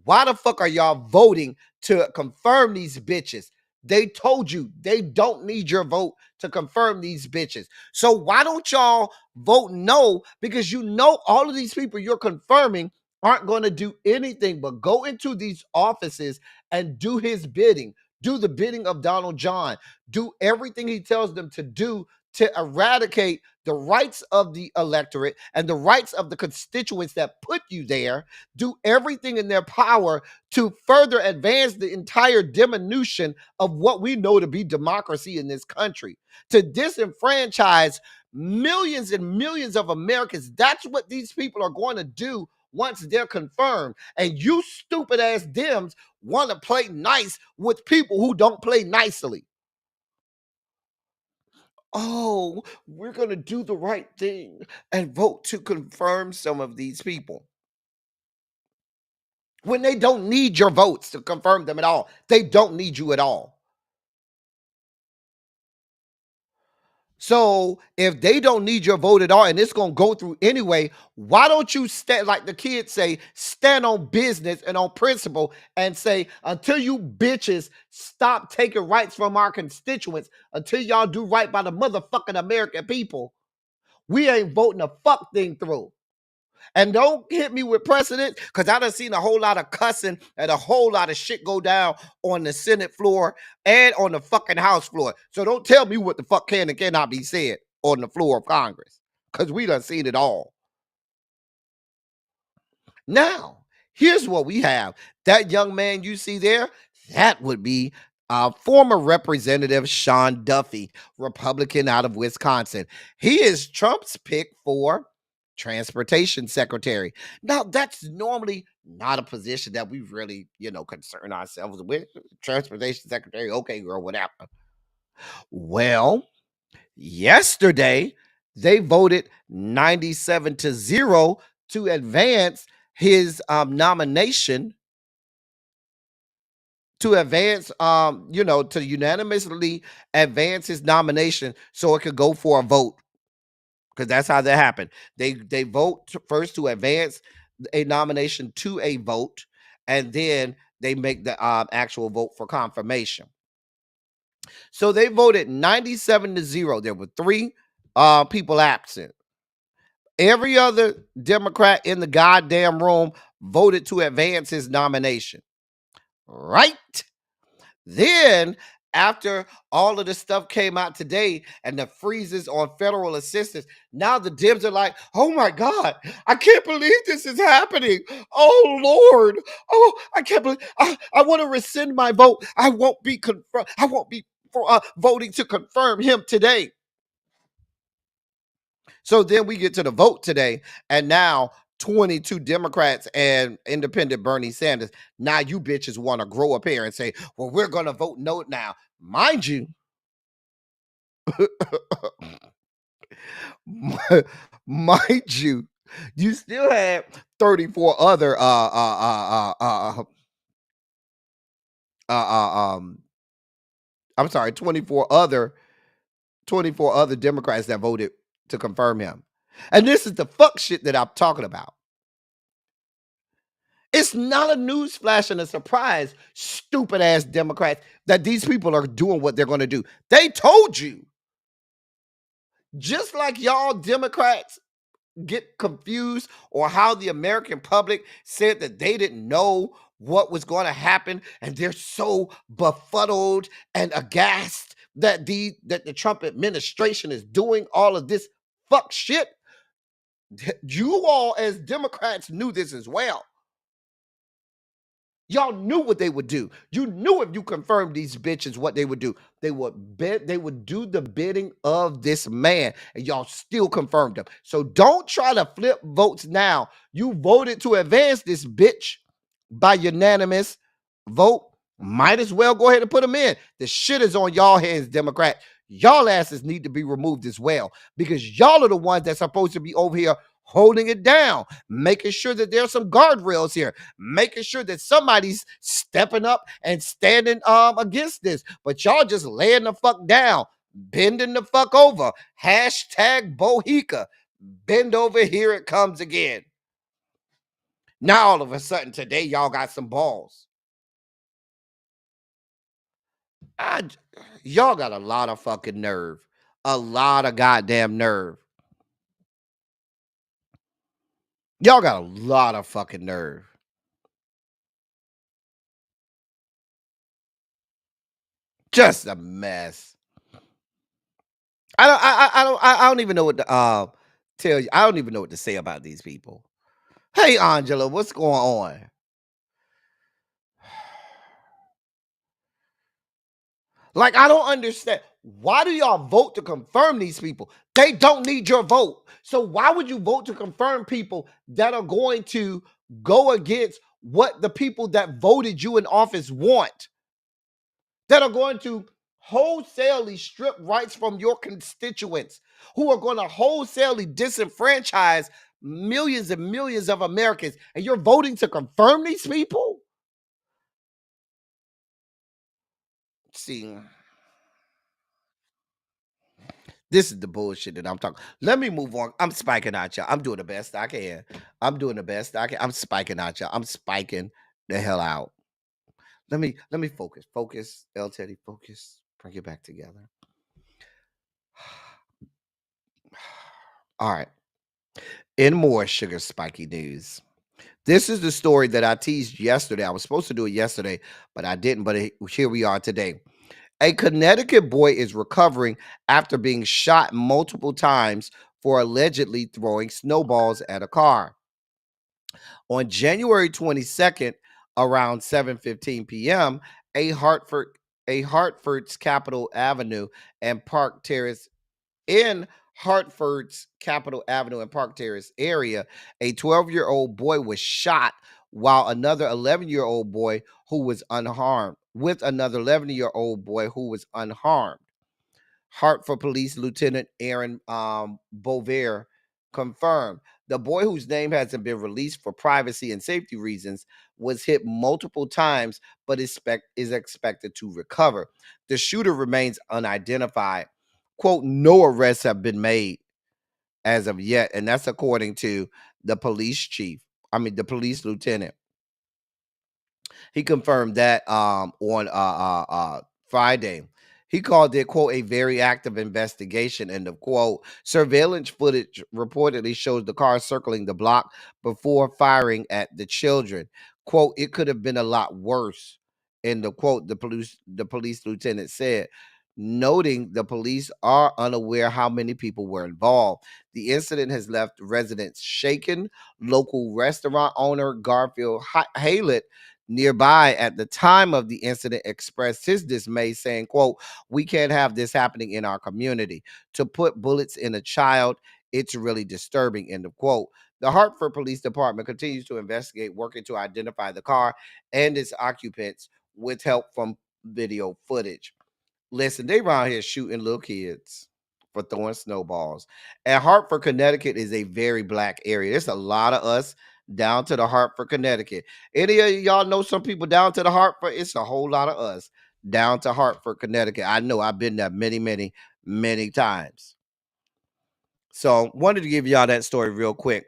Speaker 4: Why the fuck are y'all voting to confirm these bitches? They told you they don't need your vote to confirm these bitches. So why don't y'all vote no? Because all of these people you're confirming aren't going to do anything but go into these offices and do his bidding, do the bidding of Donald John, do everything he tells them to do to eradicate the rights of the electorate and the rights of the constituents that put you there, do everything in their power to further advance the entire diminution of what we know to be democracy in this country, to disenfranchise millions and millions of Americans. That's what these people are going to do once they're confirmed. And you stupid ass Dems want to play nice with people who don't play nicely. Oh, we're going to do the right thing and vote to confirm some of these people when they don't need your votes to confirm them at all. They don't need you at all. So if they don't need your vote at all and it's going to go through anyway, why don't you stand, like the kids say, stand on business and on principle and say, until you bitches stop taking rights from our constituents, until y'all do right by the motherfucking American people, we ain't voting a fuck thing through. And don't hit me with precedent, because I done seen a whole lot of cussing and a whole lot of shit go down on the Senate floor and on the fucking House floor. So don't tell me what the fuck can and cannot be said on the floor of Congress, because we done seen it all. Now, here's what we have. That young man you see there, that would be former Representative Sean Duffy, Republican out of Wisconsin. He is Trump's pick for transportation secretary. Now, that's normally not a position that we really, concern ourselves with. Transportation secretary, okay, girl, whatever. Well, yesterday, they voted 97-0 to advance his nomination, to advance, to unanimously advance his nomination so it could go for a vote. Because that's how that happened. They vote first to advance a nomination to a vote, and then they make the actual vote for confirmation. So they voted 97-0. There were 3 people absent. Every other Democrat in the goddamn room voted to advance his nomination. Right? Then, after all of this stuff came out today and the freezes on federal assistance, now the Dems are like, oh my God, I can't believe this is happening. Oh Lord. Oh, I can't believe, I want to rescind my vote. I won't be voting to confirm him today. So then we get to the vote today, and now 22 Democrats and independent Bernie Sanders. Now you bitches want to grow up here and say, well, we're going to vote no now. Mind you, mind you, you still have 34 other I'm sorry, 24 other Democrats that voted to confirm him. And this is the fuck shit that I'm talking about. It's not a newsflash and a surprise, stupid ass Democrats, that these people are doing what they're going to do. They told you. Just like y'all Democrats get confused, or how the American public said that they didn't know what was going to happen, and they're so befuddled and aghast that the Trump administration is doing all of this fuck shit. You all as Democrats knew this as well. Y'all knew what they would do. You knew if you confirmed these bitches what they would do. They would do the bidding of this man, and y'all still confirmed them. So don't try to flip votes now. You voted to advance this bitch by unanimous vote. Might as well go ahead and put them in. The shit is on y'all hands, Democrat. Y'all asses need to be removed as well, because y'all are the ones that's supposed to be over here holding it down, making sure that there's some guardrails here, making sure that somebody's stepping up and standing against this. But y'all just laying the fuck down, bending the fuck over. Hashtag Bohica. Bend over, here it comes again. Now all of a sudden today y'all got some balls. Y'all got a lot of fucking nerve. A lot of goddamn nerve. Y'all got a lot of fucking nerve. Just a mess. I don't even know what to tell you. I don't even know what to say about these people. Hey Angela, what's going on? Like, I don't understand. Why do y'all vote to confirm these people? They don't need your vote. So why would you vote to confirm people that are going to go against what the people that voted you in office want? That are going to wholesalely strip rights from your constituents, who are going to wholesalely disenfranchise millions and millions of Americans, and you're voting to confirm these people? See, this is the bullshit that I'm talking. Let me move on. I'm spiking out y'all. I'm doing the best I can. I'm doing the best I can. I'm spiking out y'all. I'm spiking the hell out. Let me focus. Focus, L Teddy, focus. Bring it back together. All right. In more sugar spiky news. This is the story that I teased yesterday. I was supposed to do it yesterday, but I didn't. But here we are today. A Connecticut boy is recovering after being shot multiple times for allegedly throwing snowballs at a car. On January 22nd, around 7:15 p.m., Hartford's Capitol Avenue and Park Terrace in Hartford's Capitol Avenue and Park Terrace area, a 12-year-old boy was shot while another 11-year-old boy who was unharmed, with another 11-year-old boy who was unharmed. Hartford Police Lieutenant Aaron Bovier confirmed the boy, whose name hasn't been released for privacy and safety reasons, was hit multiple times but is expected to recover. The shooter remains unidentified. Quote, no arrests have been made as of yet, and that's according to the police chief. The police lieutenant. He confirmed that on Friday. He called it, quote, a very active investigation, end of quote. Surveillance footage reportedly shows the car circling the block before firing at the children. Quote, it could have been a lot worse, end of quote, the police lieutenant said, noting the police are unaware how many people were involved. The incident has left residents shaken. Local restaurant owner Garfield Haylett nearby at the time of the incident expressed his dismay, saying, quote, we can't have this happening in our community. To put bullets in a child, it's really disturbing, end of quote. The Hartford Police Department continues to investigate, working to identify the car and its occupants with help from video footage. Listen, they around here shooting little kids for throwing snowballs. And Hartford, Connecticut is a very black area. There's a lot of us down to the Hartford, Connecticut. Any of y'all know some people down to the Hartford? It's a whole lot of us down to Hartford, Connecticut. I know I've been there many, many, many times. So wanted to give y'all that story real quick.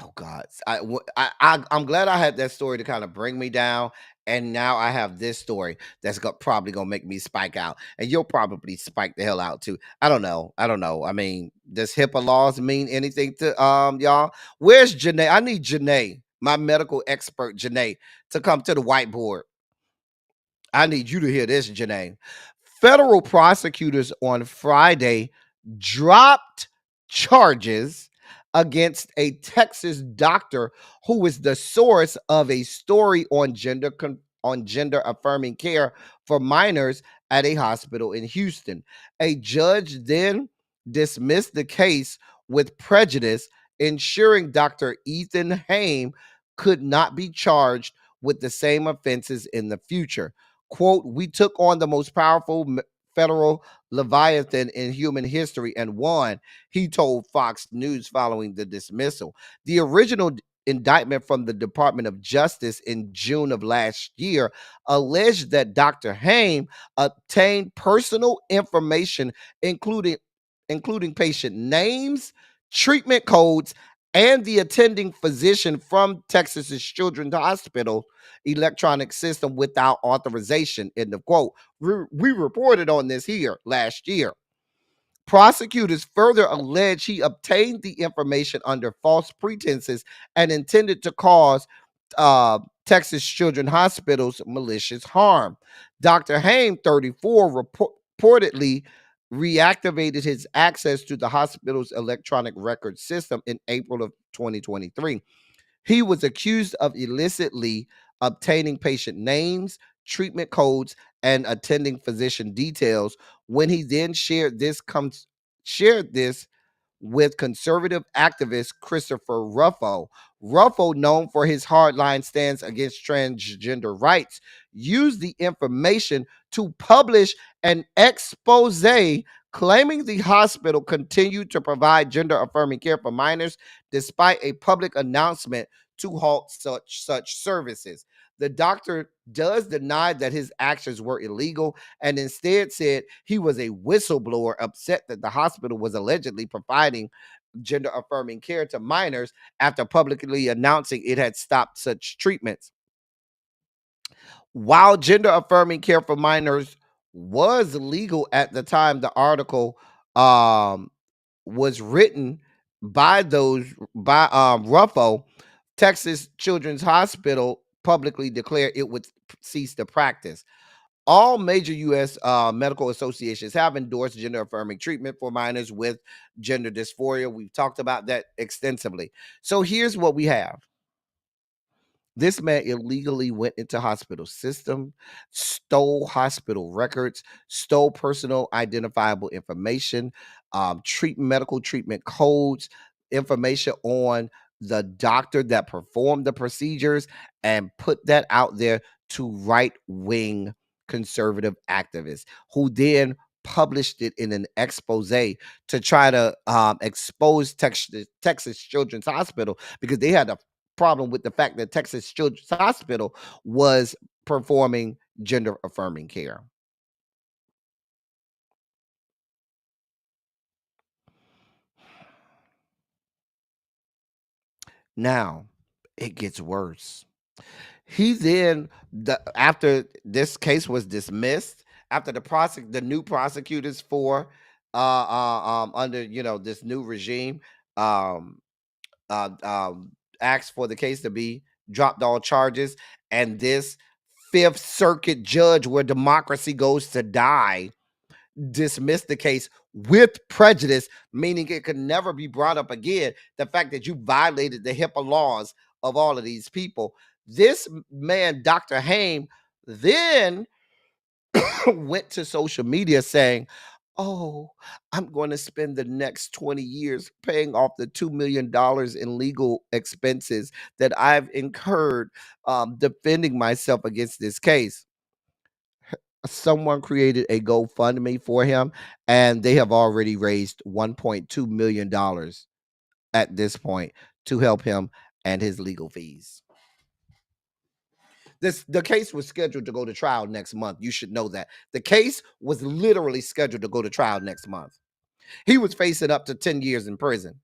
Speaker 4: Oh God, I'm glad I had that story to kind of bring me down, and now I have this story that's probably gonna make me spike out, and you'll probably spike the hell out too. I don't know. I mean, does HIPAA laws mean anything to y'all? Where's Janae? I need Janae, my medical expert Janae, to come to the whiteboard. I need you to hear this, Janae. Federal prosecutors on Friday dropped charges against a Texas doctor who was the source of a story on gender affirming care for minors at a hospital in Houston. A judge then dismissed the case with prejudice, ensuring Dr. Ethan Haim could not be charged with the same offenses in the future. Quote, we took on the most powerful federal leviathan in human history and won, he told Fox News following the dismissal. The original indictment from the Department of Justice in June of last year alleged that Dr. Haim obtained personal information, including patient names, treatment codes, and the attending physician from Texas's Children's Hospital electronic system without authorization, end of quote. We reported on this here last year. Prosecutors further allege he obtained the information under false pretenses and intended to cause Texas Children's Hospital's malicious harm. Dr. Haim, 34, reportedly reactivated his access to the hospital's electronic record system in April of 2023. He was accused of illicitly obtaining patient names, treatment codes, and attending physician details when he then shared this with conservative activist Christopher Ruffo. Ruffo, known for his hardline stance against transgender rights, used the information to publish an expose claiming the hospital continued to provide gender affirming care for minors despite a public announcement to halt such services. The doctor does deny that his actions were illegal and instead said he was a whistleblower upset that the hospital was allegedly providing gender affirming care to minors after publicly announcing it had stopped such treatments. While gender affirming care for minors was legal at the time the article was written by Ruffo, Texas Children's Hospital publicly declared it would cease the practice. All major U.S. Medical associations have endorsed gender affirming treatment for minors with gender dysphoria. We've talked about that extensively. So here's what we have. This man illegally went into hospital system, stole hospital records, stole personal identifiable information, medical treatment codes, information on the doctor that performed the procedures, and put that out there to right-wing conservative activists who then published it in an expose to try to expose Texas Children's Hospital because they had a problem with the fact that Texas Children's Hospital was performing gender affirming care. Now, it gets worse. He then, after this case was dismissed, after the new prosecutors for under this new regime um, asked for the case to be dropped all charges, and this Fifth Circuit judge, where democracy goes to die, dismissed the case with prejudice, meaning it could never be brought up again. The fact that you violated the HIPAA laws of all of these people. This man, Dr. Haim, then went to social media saying, "Oh, I'm going to spend the next 20 years paying off the $2 million in legal expenses that I've incurred defending myself against this case." Someone created a GoFundMe for him, and they have already raised $1.2 million at this point to help him and his legal fees. The case was scheduled to go to trial next month. You should know that. The case was literally scheduled to go to trial next month. He was facing up to 10 years in prison.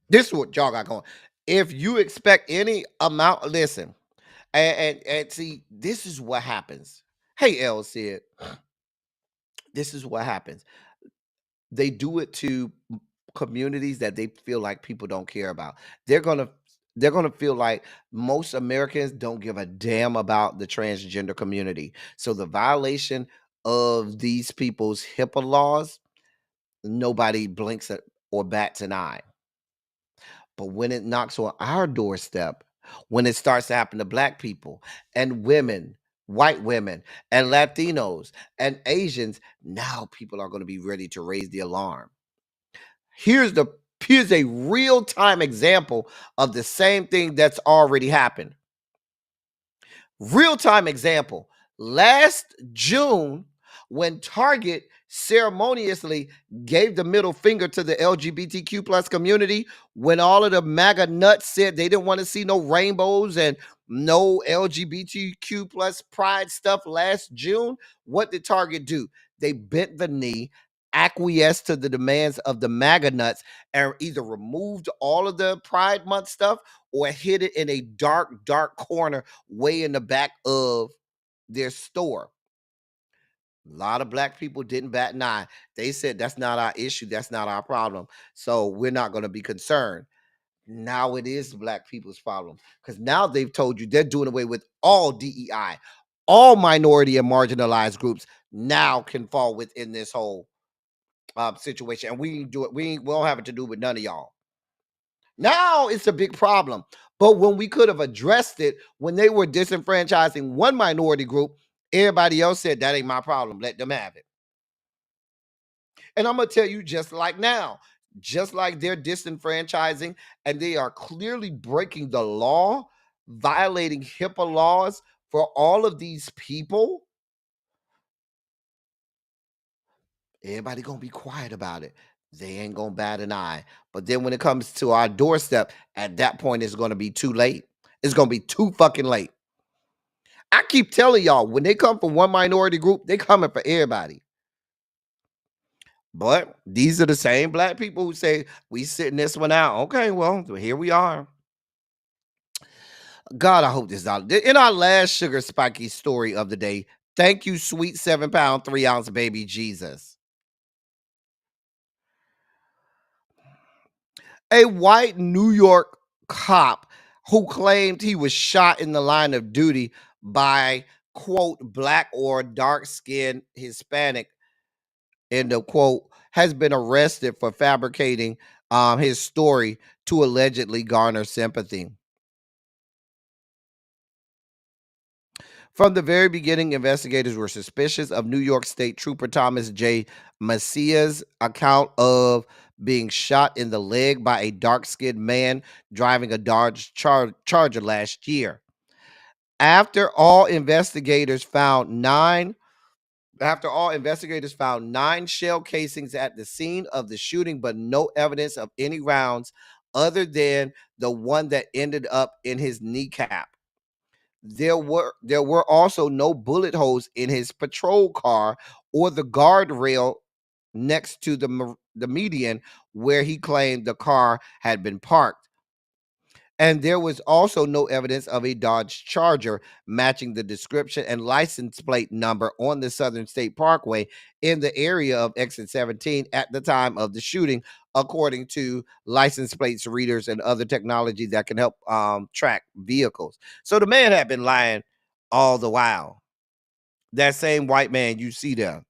Speaker 4: This is what y'all got going. If you expect any amount, listen, and see, this is what happens. Hey, El said, this is what happens. They do it to communities that they feel like people don't care about. They're gonna feel like most Americans don't give a damn about the transgender community. So the violation of these people's HIPAA laws, nobody blinks or bats an eye. But when it knocks on our doorstep, when it starts to happen to Black people and women, white women and Latinos and Asians, now people are going to be ready to raise the alarm. Here's a real-time example of the same thing that's already happened. Real-time example. Last June, when Target ceremoniously gave the middle finger to the LGBTQ plus community, when all of the MAGA nuts said they didn't want to see no rainbows and no LGBTQ plus pride stuff last June, what did Target do? They bent the knee, acquiesced to the demands of the MAGA nuts, and either removed all of the Pride Month stuff or hid it in a dark corner way in the back of their store. A lot of black people didn't bat an eye. They said that's not our issue, that's not our problem. So we're not going to be concerned. Now it is black people's problem because now they've told you they're doing away with all DEI. All minority and marginalized groups now can fall within this whole situation, and we do it. We don't have it to do with none of y'all. Now it's a big problem. But when we could have addressed it when they were disenfranchising one minority group, everybody else said that ain't my problem. Let them have it. And I'm gonna tell you, just like now, just like they're disenfranchising and they are clearly breaking the law, violating HIPAA laws for all of these people, everybody gonna be quiet about it. They ain't gonna bat an eye. But then when it comes to our doorstep, at that point, it's gonna be too late. It's gonna be too fucking late. I keep telling y'all, when they come from one minority group, they coming for everybody. But these are the same black people who say we sitting this one out. Okay, well, here we are. God, I hope this is out. In our last sugar spiky story of the day, thank you, sweet 7-pound, 3-ounce baby Jesus. A white New York cop who claimed he was shot in the line of duty by, quote, black or dark-skinned Hispanic, end of quote, has been arrested for fabricating his story to allegedly garner sympathy. From the very beginning, investigators were suspicious of New York State Trooper Thomas J. Macia's account of being shot in the leg by a dark-skinned man driving a Dodge Charger last year. After all investigators found 9 shell casings at the scene of the shooting, but no evidence of any rounds other than the one that ended up in his kneecap. There were also no bullet holes in his patrol car or the guardrail next to the median where he claimed the car had been parked. And there was also no evidence of a Dodge Charger matching the description and license plate number on the Southern State Parkway in the area of exit 17 at the time of the shooting, according to license plates readers and other technology that can help track vehicles. So the man had been lying all the while. That same white man you see there.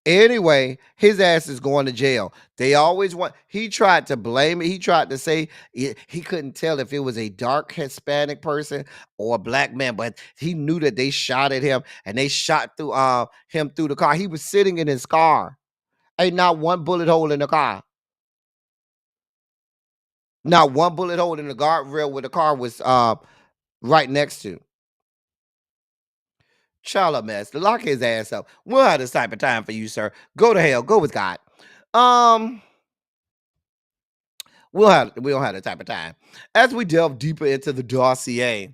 Speaker 4: Anyway, his ass is going to jail. They always want, he tried to blame it. He tried to say he couldn't tell if it was a dark Hispanic person or a black man, but he knew that they shot at him and they shot through him through the car. He was sitting in his car. Ain't not one bullet hole in the car. Not one bullet hole in the guardrail where the car was right next to. Child a mess. Lock his ass up. We'll have this type of time for you, sir. Go to hell. Go with God. We don't have that type of time. As we delve deeper into the dossier,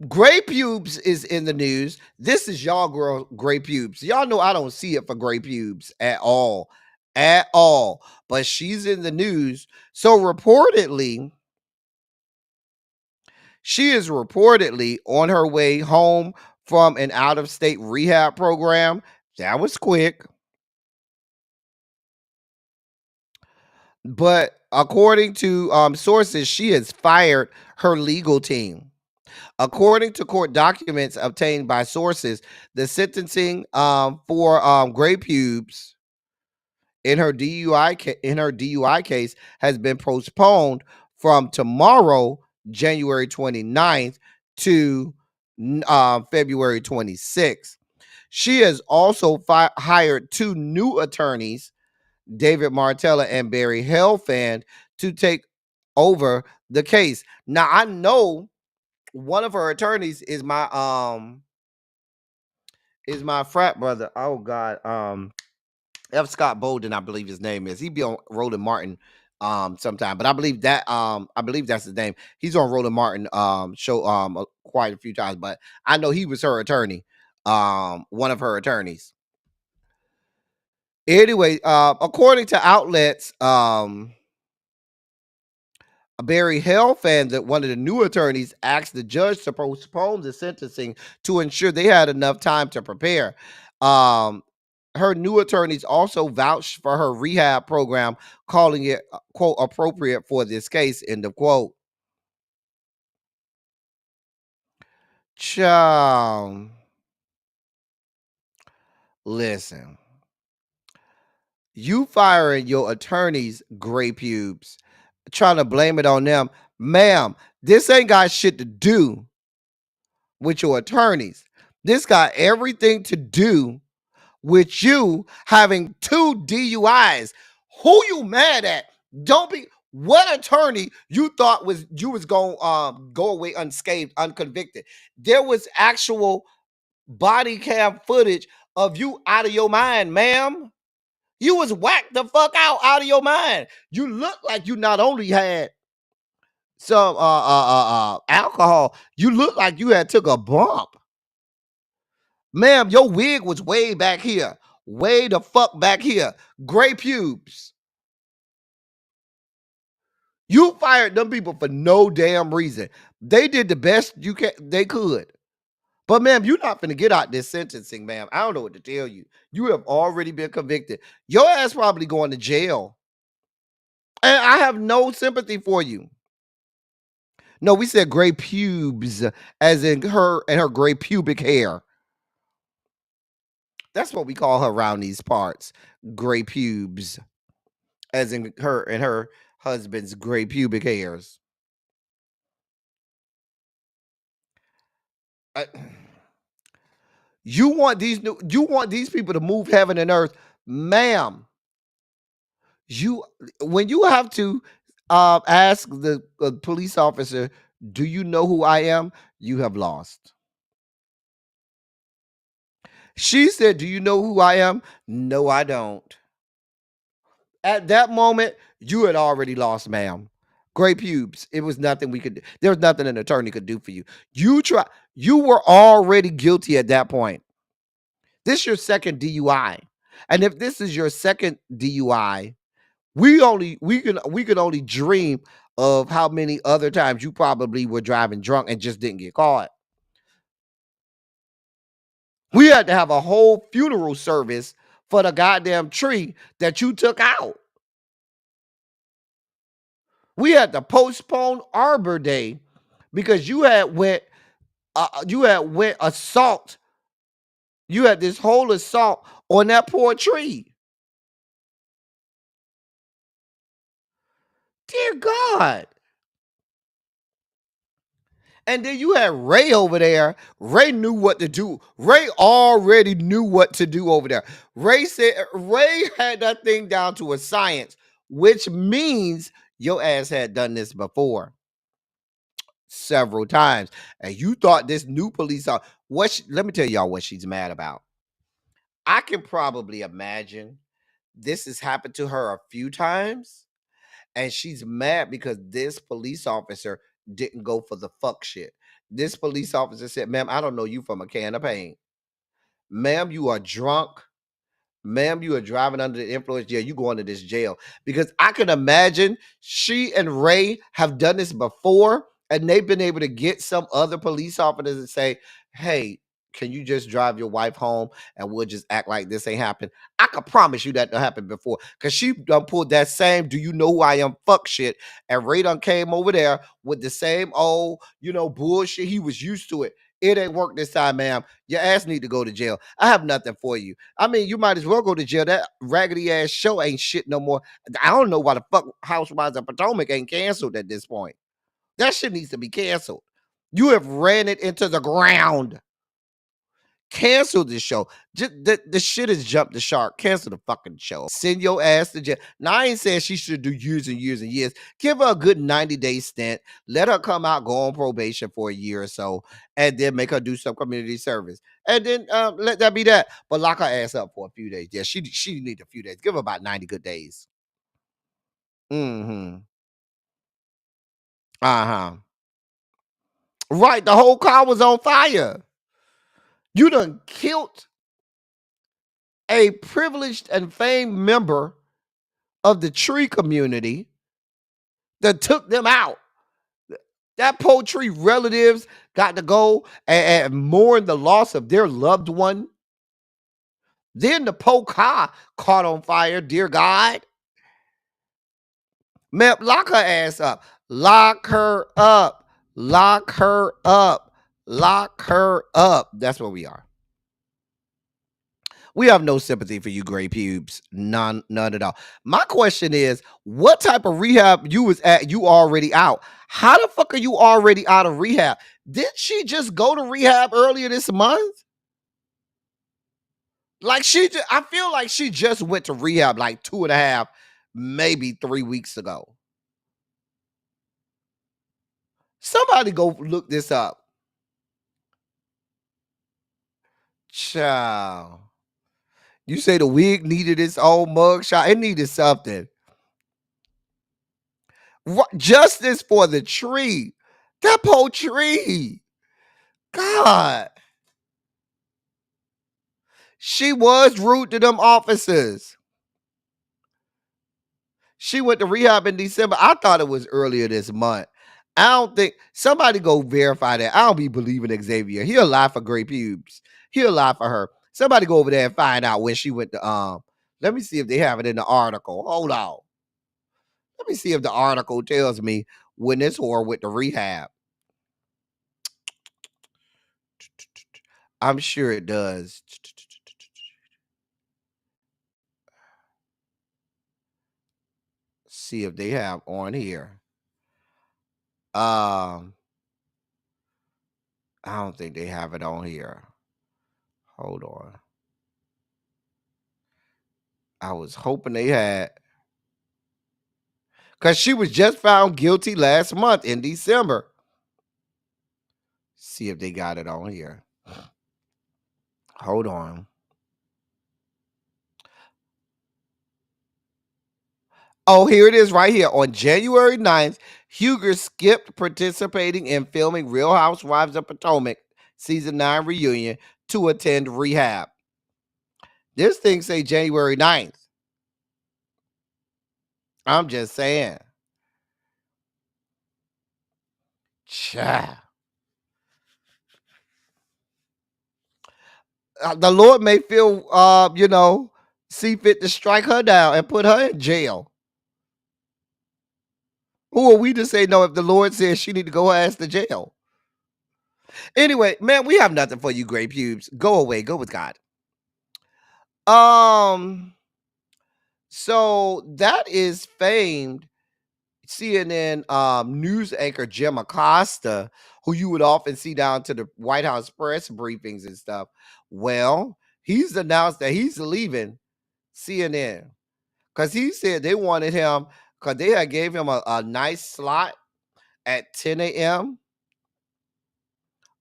Speaker 4: Gray Pubes is in the news. This is y'all girl, Gray Pubes. Y'all know I don't see it for Gray Pubes at all. At all. But she's in the news. So reportedly, she is reportedly on her way home from an out-of-state rehab program. That was quick. But according to sources, she has fired her legal team. According to court documents obtained by sources, the sentencing for Gray Pubes in her DUI case has been postponed from tomorrow, January 29th, to February 26th. She has also hired 2 new attorneys, David Martella and Barry Helfand, to take over the case. Now, I know one of her attorneys is my frat brother. Oh God, F. Scott Bolden, I believe his name is. He be on Roland Martin sometime, but I believe that's his name. He's on Roland Martin show quite a few times, but I know he was her attorney, one of her attorneys. Anyway, according to outlets, Barry Helfand, that one of the new attorneys, asked the judge to postpone the sentencing to ensure they had enough time to prepare. Her new attorneys also vouched for her rehab program, calling it, quote, appropriate for this case, end of quote. Child, listen, you firing your attorneys, gray pubes, trying to blame it on them. Ma'am, this ain't got shit to do with your attorneys. This got everything to do with you having 2 DUIs. Who you mad at? Don't be. What attorney you thought was you was going go away unscathed, unconvicted? There was actual body cam footage of you out of your mind, ma'am. You was whacked the fuck out of your mind. You look like you not only had some alcohol, you look like you had took a bump. Ma'am, your wig was way back here. Way the fuck back here. Gray pubes. You fired them people for no damn reason. They did the best they could. But ma'am, you're not gonna get out this sentencing, ma'am. I don't know what to tell you. You have already been convicted. Your ass probably going to jail. And I have no sympathy for you. No, we said gray pubes, as in her and her gray pubic hair. That's what we call her around these parts. Gray pubes, as in her and her husband's gray pubic hairs. You want these people to move heaven and earth, ma'am. When you have to ask the police officer, do you know who I am? You have lost. She said, do you know who I am? No, I don't. At that moment, you had already lost, ma'am. Gray pubes. It was nothing we could do. There was nothing an attorney could do for you. You were already guilty at that point. This is your second DUI. And if this is your second DUI, we can only dream of how many other times you probably were driving drunk and just didn't get caught. We had to have a whole funeral service for the goddamn tree that you took out. We had to postpone Arbor Day because you had went assault. You had this whole assault on that poor tree. Dear God. And then you had Ray over there. Ray knew what to do. Ray already knew what to do over there. Ray had that thing down to a science, which means your ass had done this before several times. And you thought this new police officer, let me tell y'all what she's mad about. I can probably imagine this has happened to her a few times. And she's mad because this police officer didn't go for the fuck shit. This police officer said, ma'am, I don't know you from a can of paint. Ma'am, you are drunk. Ma'am, you are driving under the influence. Yeah, you going to this jail. Because I can imagine she and Ray have done this before, and they've been able to get some other police officers and say, hey, can you just drive your wife home and we'll just act like this ain't happened? I can promise you that done happened before. Because she done pulled that same, do you know who I am fuck shit. And Ray done came over there with the same old, bullshit. He was used to it. It ain't work this time, ma'am. Your ass need to go to jail. I have nothing for you. I mean, you might as well go to jail. That raggedy ass show ain't shit no more. I don't know why the fuck Housewives of Potomac ain't canceled at this point. That shit needs to be canceled. You have ran it into the ground. Cancel this show. The shit has jumped the shark. Cancel the fucking show. Send your ass to jail. Now, I ain't saying she should do years and years and years. Give her a good 90-day stint. Let her come out, go on probation for a year or so, and then make her do some community service. And then let that be that. But lock her ass up for a few days. Yeah, she need a few days. Give her about 90 good days. Mm-hmm. Uh-huh. Right, the whole car was on fire. You done killed a privileged and famed member of the tree community that took them out. That poultry relatives got to go and mourn the loss of their loved one. Then the po car caught on fire, dear God. Man, lock her ass up. Lock her up. Lock her up. Lock her up. That's where we are. We have no sympathy for you gray pubes. None at all. My question is, what type of rehab you was at? You already out. How the fuck are you already out of rehab? Did she just go to rehab earlier this month? Like I feel like she just went to rehab like 2.5, maybe 3 weeks ago. Somebody go look this up. Child. You say the wig needed its old mugshot. It needed something. Justice for the tree. That poor tree. God. She was rude to them officers. She went to rehab in December. I thought it was earlier this month. I don't think somebody go verify that. I don't be believing Xavier. He'll lie for gray pubes. He'll lie for her. Somebody go over there and find out when she went to let me see if they have it in the article. Hold on. Let me see if the article tells me when this whore went to rehab. I'm sure it does. See if they have on here. I don't think they have it on here. Hold on. I was hoping they had, because she was just found guilty last month in December. See if they got it on here. Hold on. Oh, here it is right here. On January 9th, Huger skipped participating in filming Real Housewives of Potomac Season 9 reunion to attend rehab. This thing say January 9th. I'm just saying. Child. The Lord may feel, see fit to strike her down and put her in jail. Who are we to say no if the Lord says she need to go her ass to jail? Anyway, man, we have nothing for you, gray pubes. Go away. Go with God. So that is famed CNN news anchor Jim Acosta, who you would often see down to the White House press briefings and stuff. Well, he's announced that he's leaving CNN because he said they wanted him because they had gave him a nice slot at 10 a.m.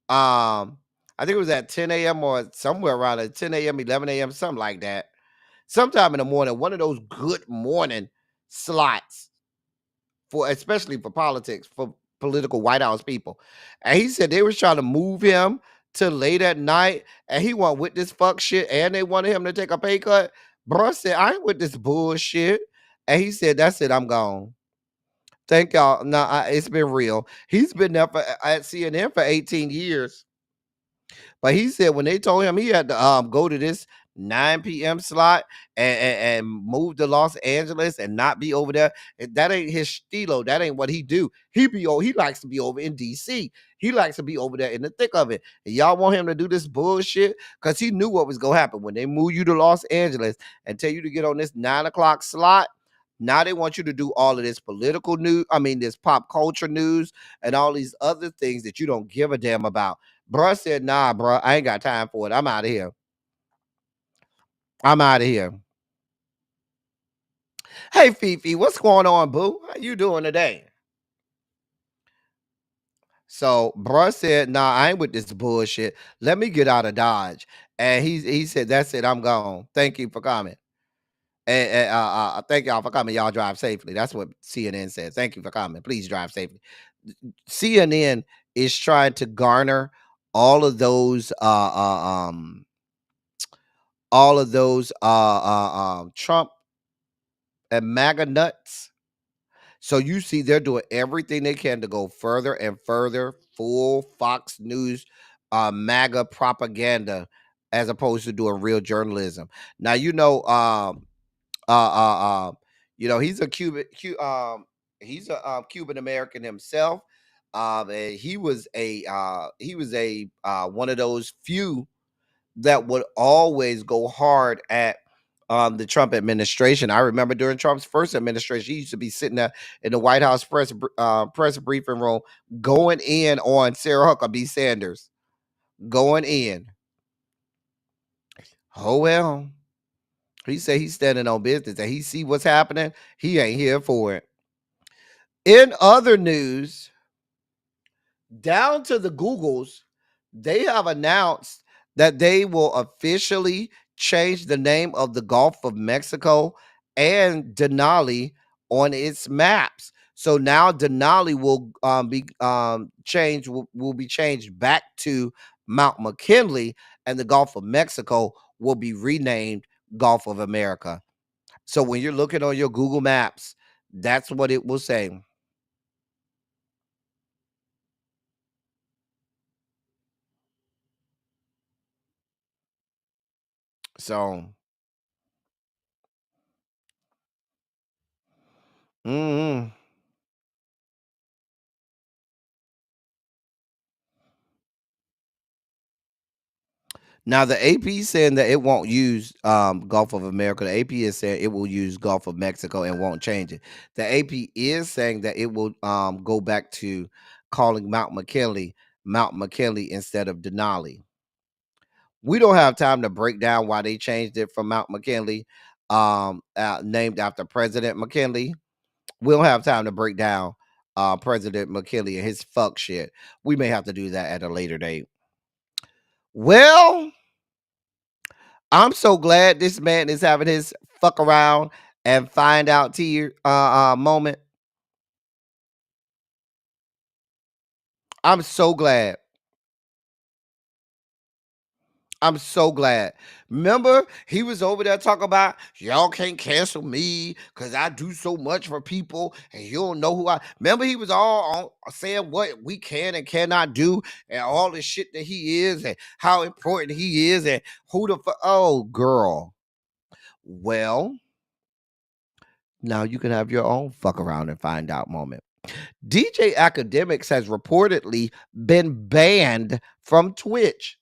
Speaker 4: I think it was at 10 a.m. or somewhere around at 10 a.m., 11 a.m., something like that. Sometime in the morning, one of those good morning slots especially for politics, for political White House people. And he said they was trying to move him to late at night, and he went with this fuck shit, and they wanted him to take a pay cut. Bro said, I ain't with this bullshit. And he said, that's it, I'm gone. Thank y'all. No, it's been real. He's been there at CNN for 18 years. But he said when they told him he had to go to this 9 p.m. slot and move to Los Angeles and not be over there, that ain't his stilo. That ain't what he do. He likes to be over in DC. He likes to be over there in the thick of it. And y'all want him to do this bullshit because he knew what was gonna happen when they move you to Los Angeles and tell you to get on this 9 o'clock slot. Now they want you to do all of this political news. I mean, this pop culture news and all these other things that you don't give a damn about. Bruh said, nah, bruh, I ain't got time for it. I'm out of here. I'm out of here. Hey, Fifi, what's going on, boo? How you doing today? So, bruh said, nah, I ain't with this bullshit. Let me get out of Dodge. And he said, that's it, I'm gone. Thank you for coming. And thank y'all for coming. Y'all drive safely. That's what CNN said. Thank you for coming. Please drive safely. CNN is trying to garner all of those Trump and MAGA nuts So you see, they're doing everything they can to go further and further, full Fox News, MAGA propaganda, as opposed to doing real journalism. Now uh, uh, he's a he's a Cuban American himself, and he was a one of those few that would always go hard at the Trump administration. I remember during Trump's first administration, he used to be sitting there in the White House press briefing room, going in on Sarah Huckabee Sanders, going in. Oh well, he said he's standing on business and he see what's happening. He ain't here for it. In other news, down to the Googles, they have announced that they will officially change the name of the Gulf of Mexico and Denali on its maps. So now Denali will be changed will be changed back to Mount McKinley, and the Gulf of Mexico will be renamed Gulf of America. So when you're looking on your Google Maps, that's what it will say. So, mm. Now the AP saying that it won't use Gulf of America. The AP is saying it will use Gulf of Mexico and won't change it. The AP is saying that it will go back to calling Mount McKinley instead of Denali. We don't have time to break down why they changed it from Mount McKinley, named after President McKinley. We don't have time to break down President McKinley and his fuck shit. We may have to do that at a later date. Well, I'm so glad this man is having his fuck around and find out tier moment. I'm so glad. I'm so glad. Remember, he was over there talking about y'all can't cancel me because I do so much for people and you don't know who I. Remember, he was all on saying what we can and cannot do and all the shit that he is and how important he is and who the fuck. Oh, girl. Well, now you can have your own fuck around and find out moment. DJ Akademiks has reportedly been banned from Twitch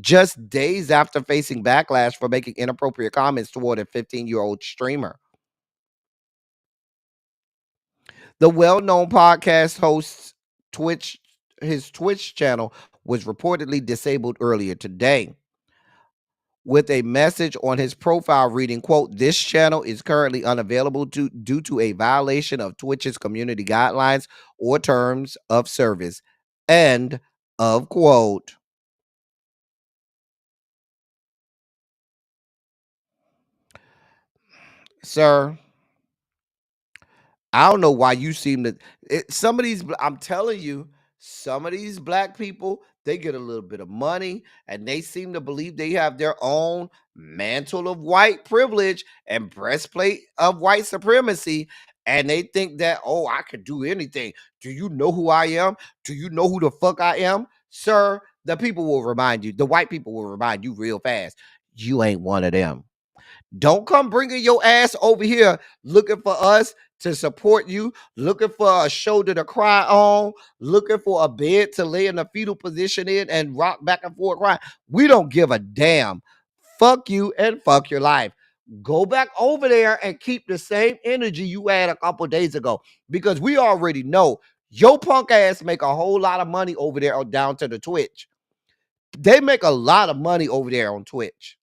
Speaker 4: just days after facing backlash for making inappropriate comments toward a 15-year-old streamer. The well-known podcast host's his Twitch channel was reportedly disabled earlier today, with a message on his profile reading, quote, "This channel is currently unavailable due to a violation of Twitch's community guidelines or terms of service," end of quote. Sir, I don't know why you seem to some of these, I'm telling you, some of these black people, they get a little bit of money and they seem to believe they have their own mantle of white privilege and breastplate of white supremacy. And they think that, oh, I could do anything. Do you know who I am? Do you know who the fuck I am? Sir, the people will remind you, the white people will remind you real fast. You ain't one of them. Don't come bringing your ass over here looking for us to support you, looking for a shoulder to cry on, looking for a bed to lay in a fetal position in and rock back and forth crying. We don't give a damn. Fuck you and fuck your life. Go back over there and keep the same energy you had a couple days ago, because we already know your punk ass make a whole lot of money over there down to the Twitch. They make a lot of money over there on Twitch,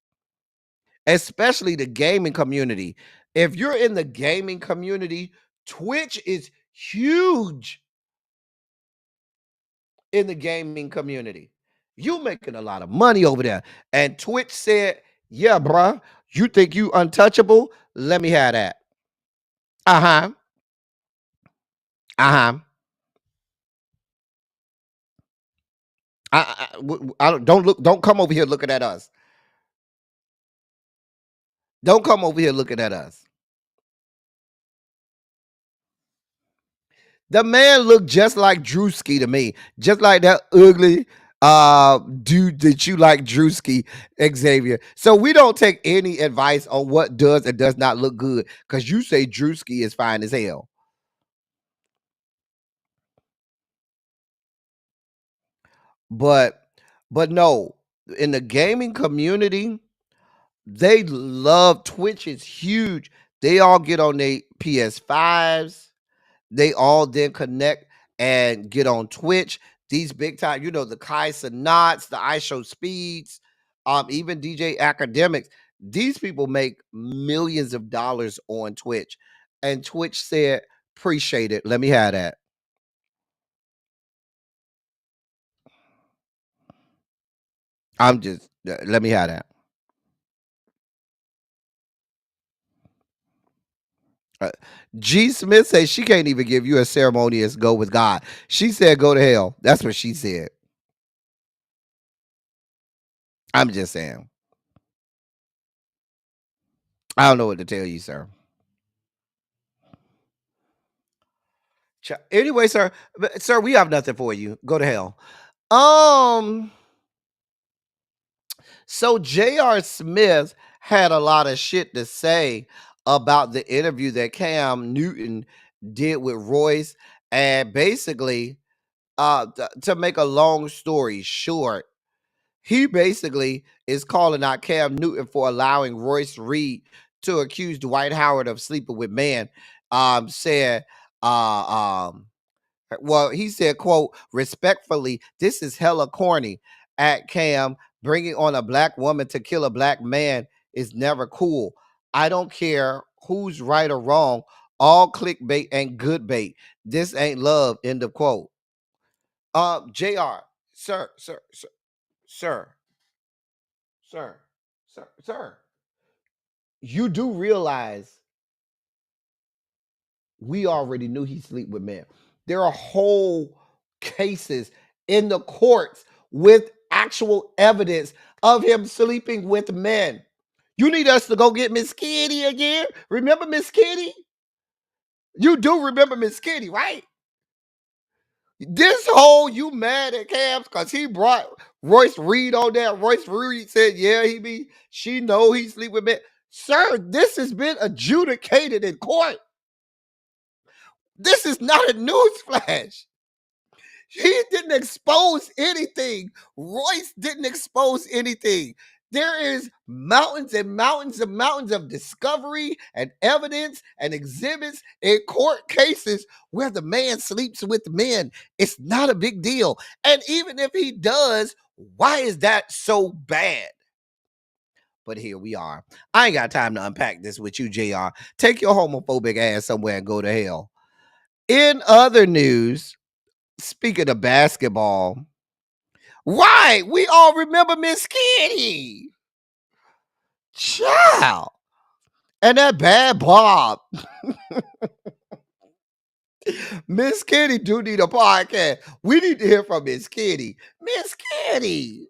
Speaker 4: especially the gaming community. If you're in the gaming community, Twitch is huge in the gaming community. You making a lot of money over there. And Twitch said, yeah, bruh, you think you untouchable? Let me have that. Uh-huh. Uh-huh. Don't come over here looking at us. Don't come over here looking at us. The man looked just like Drewski to me, just like that ugly dude that you like, Drewski, Xavier. So we don't take any advice on what does and does not look good because you say Drewski is fine as hell. But no, in the gaming community, they love Twitch is huge. They all get on their PS5s. They all then connect and get on Twitch. These big time, the Kai Cenats, the I Show Speeds, even DJ Academics. These people make millions of dollars on Twitch. And Twitch said, appreciate it. Let me have that. Let me have that. G. Smith says she can't even give you a ceremonious go with God. She said, go to hell. That's what she said. I'm just saying. I don't know what to tell you, sir. Anyway, sir, we have nothing for you. Go to hell. So J.R. Smith had a lot of shit to say about the interview that Cam Newton did with Royce, and basically, to make a long story short, he basically is calling out Cam Newton for allowing Royce Reed to accuse Dwight Howard of sleeping with men. Said, well, he said, quote, respectfully, this is hella corny. At Cam, bringing on a black woman to kill a black man is never cool. I don't care who's right or wrong. All clickbait and good bait. This ain't love. End of quote. JR, sir, sir, sir, sir, sir, sir. You do realize we already knew he sleep with men. There are whole cases in the courts with actual evidence of him sleeping with men. You need us to go get Miss Kitty again? Remember Miss Kitty? You do remember Miss Kitty, right? This whole you mad at Cam because he brought Royce Reed on that. Royce Reed said, yeah, she know he sleep with men. Sir, this has been adjudicated in court. This is not a news flash. He didn't expose anything. Royce didn't expose anything. There is mountains and mountains and mountains of discovery and evidence and exhibits in court cases where the man sleeps with men. It's not a big deal. And even if he does, why is that so bad? But here we are. I ain't got time to unpack this with you, JR. Take your homophobic ass somewhere and go to hell. In other news, speaking of basketball, right, we all remember Miss Kitty. Child. And that bad Bob. Miss Kitty do need a podcast. We need to hear from Miss Kitty. Miss Kitty.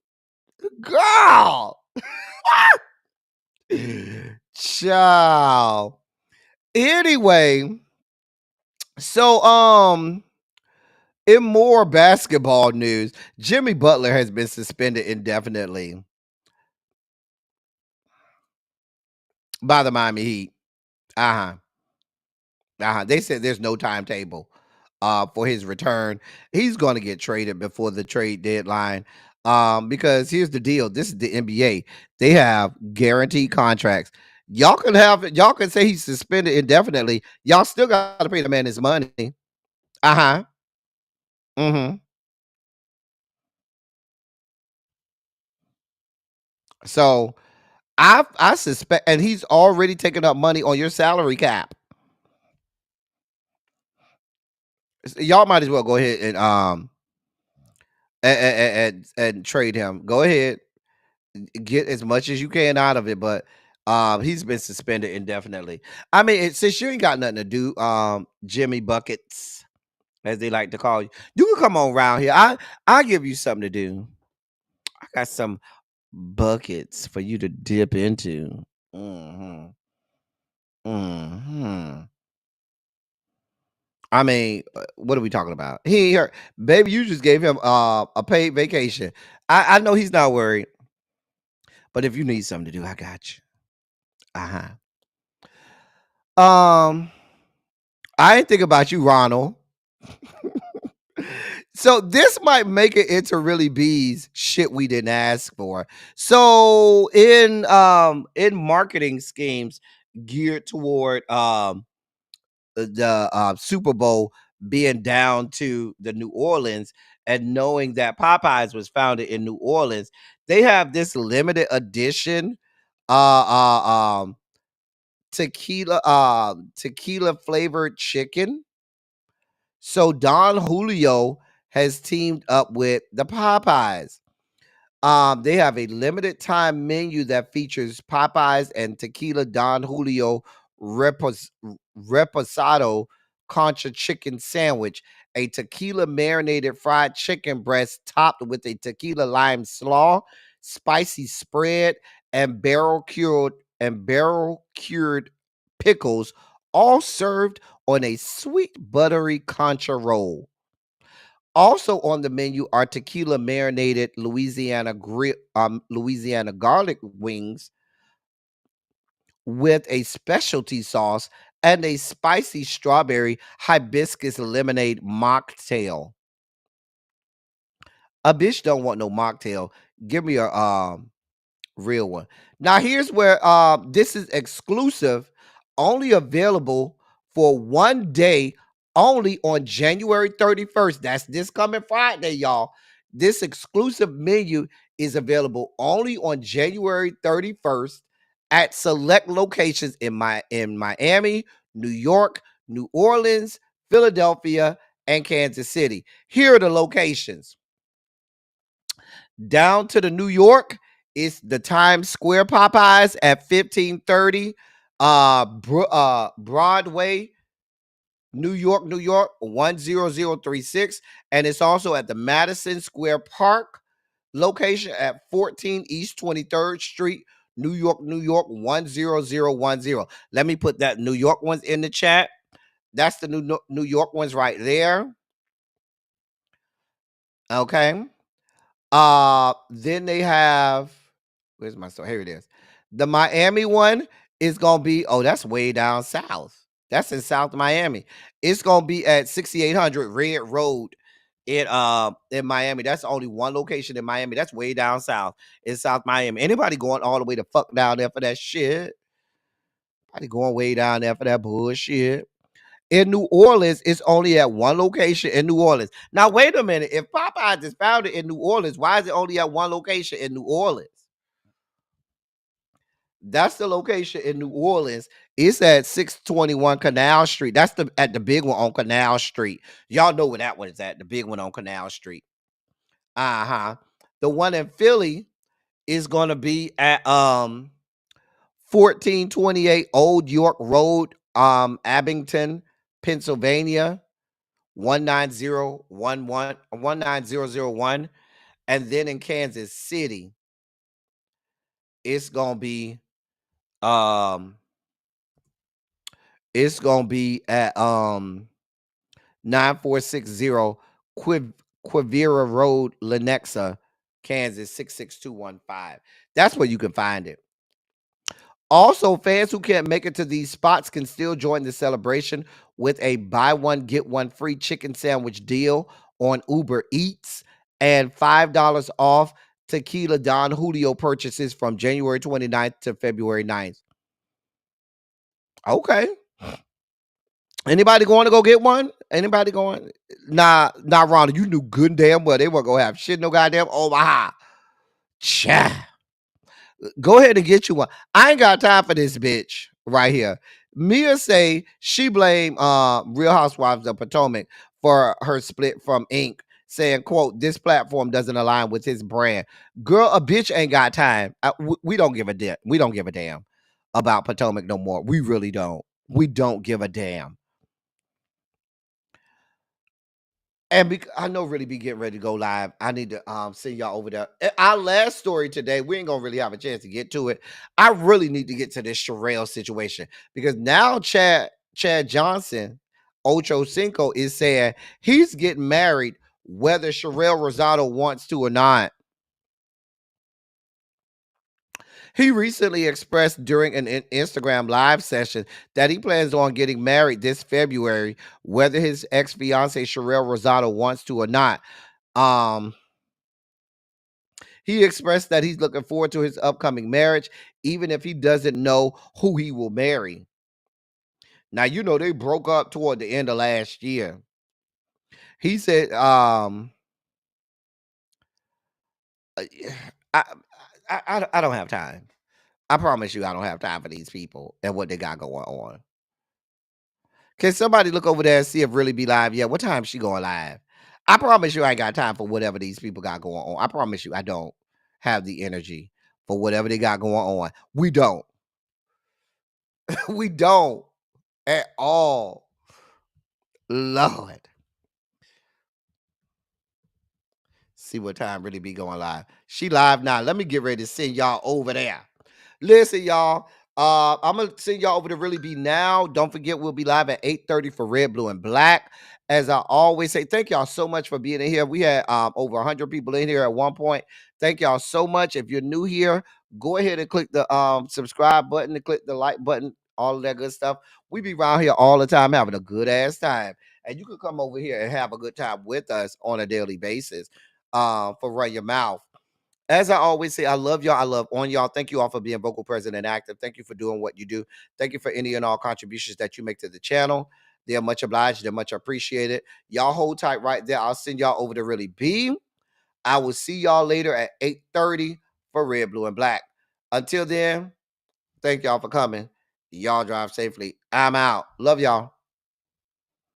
Speaker 4: Girl. Child. Anyway, so in more basketball news, Jimmy Butler has been suspended indefinitely by the Miami Heat. They said there's no timetable for his return. He's going to get traded before the trade deadline. Because here's the deal. This is the NBA. They have guaranteed contracts. Y'all can say he's suspended indefinitely. Y'all still got to pay the man his money. Mm-hmm. So I suspect, and he's already taken up money on your salary cap. Y'all might as well go ahead and trade him. Go ahead, get as much as you can out of it, but he's been suspended indefinitely. I mean, since you ain't got nothing to do, Jimmy Buckets, as they like to call you, you can come on around here. I give you something to do. I got some buckets for you to dip into. Mm-hmm. Mm-hmm. I mean, what are we talking about? He ain't hurt. Baby, you just gave him a paid vacation. I know he's not worried, but if you need something to do, I got you. I ain't think about you, Ronald. So this might make it into really bees shit we didn't ask for. So in marketing schemes geared toward the Super Bowl being down to the New Orleans and knowing that Popeyes was founded in New Orleans, they have this limited edition uh, uh um tequila flavored chicken. So Don Julio has teamed up with the Popeyes. They have a limited time menu that features Popeyes and tequila Don Julio reposado concha chicken sandwich, a tequila marinated fried chicken breast topped with a tequila lime slaw, spicy spread, and barrel cured pickles, all served on a sweet buttery concha roll. Also on the menu are tequila marinated Louisiana garlic wings with a specialty sauce and a spicy strawberry hibiscus lemonade mocktail. A bitch don't want no mocktail. Give me a real one. Now here's where this is exclusive, only available for 1 day, only on January 31st. That's this coming Friday, y'all. This exclusive menu is available only on January 31st at select locations in Miami, New York, New Orleans, Philadelphia, and Kansas City. Here are the locations. Down to the New York, it's the Times Square Popeyes at 1530 Broadway, New York, 10036. And it's also at the Madison Square Park location at 14 East 23rd Street, New York, 10010. Let me put that New York ones in the chat. That's the New York ones right there. Okay. Then they have, where's my store? Here it is. The Miami one is gonna be, oh, that's way down south. That's in South Miami. It's gonna be at 6800 Red Road in Miami. That's only one location in Miami. That's way down south in South Miami. Anybody going all the way to fuck down there for that shit? Anybody going way down there for that bullshit? In New Orleans, it's only at one location in New Orleans. Now, wait a minute. If Popeyes is founded in New Orleans, why is it only at one location in New Orleans? That's the location in New Orleans. It's at 621 Canal Street. That's at the big one on Canal Street. Y'all know where that one is at, the big one on Canal Street. Uh-huh. The one in Philly is gonna be at 1428 Old York Road, Abington, Pennsylvania, 19001. And then in Kansas City, it's gonna be at 9460 Quivira Road, Lenexa, Kansas 66215. That's where you can find it. Also, fans who can't make it to these spots can still join the celebration with a buy one, get one free chicken sandwich deal on Uber Eats and $5 off tequila Don Julio purchases from January 29th to February 9th. Okay. Anybody going to go get one? Anybody going? Nah, Ronald, you knew good and damn well they weren't going to have shit no goddamn Omaha. Cha. Go ahead and get you one. I ain't got time for this bitch right here. Mia say she blame Real Housewives of Potomac for her split from Inc., saying, quote, this platform doesn't align with his brand. Girl, a bitch ain't got time. We don't give a damn. We don't give a damn about Potomac no more. We really don't. We don't give a damn. And I know really be getting ready to go live. I need to send y'all over there. Our last story today, we ain't gonna really have a chance to get to it. I really need to get to this Sherelle situation because now Chad Johnson Ocho Cinco is saying he's getting married whether Sherelle Rosado wants to or not. He recently expressed during an Instagram live session that he plans on getting married this February, whether his ex-fiancee Sherelle Rosado wants to or not. He expressed that he's looking forward to his upcoming marriage, even if he doesn't know who he will marry. Now, you know, they broke up toward the end of last year. He said, I don't have time. I promise you, I don't have time for these people and what they got going on. Can somebody look over there and see if Really Be live yet? What time is she going live? I promise you I ain't got time for whatever these people got going on. I promise you I don't have the energy for whatever they got going on. We don't. We don't at all. Lord. See what time Really Be going live. She live now. Let me get ready to send y'all over there. Listen, y'all. I'm gonna send y'all over to Really Be now. Don't forget, we'll be live at 8:30 for Red, Blue, and Black. As I always say, thank y'all so much for being in here. We had over 100 people in here at one point. Thank y'all so much. If you're new here, go ahead and click the subscribe button and click the like button, all of that good stuff. We be around here all the time having a good ass time. And you can come over here and have a good time with us on a daily basis for Run Your Mouth. As I always say, I love y'all. I love on y'all. Thank you all for being vocal, present, and active. Thank you for doing what you do. Thank you for any and all contributions that you make to the channel. They're much obliged. They're much appreciated. Y'all hold tight right there. I'll send y'all over to Really Be. I will see y'all later at 8:30 for Red, Blue, and Black. Until then, thank y'all for coming. Y'all drive safely. I'm out. Love y'all.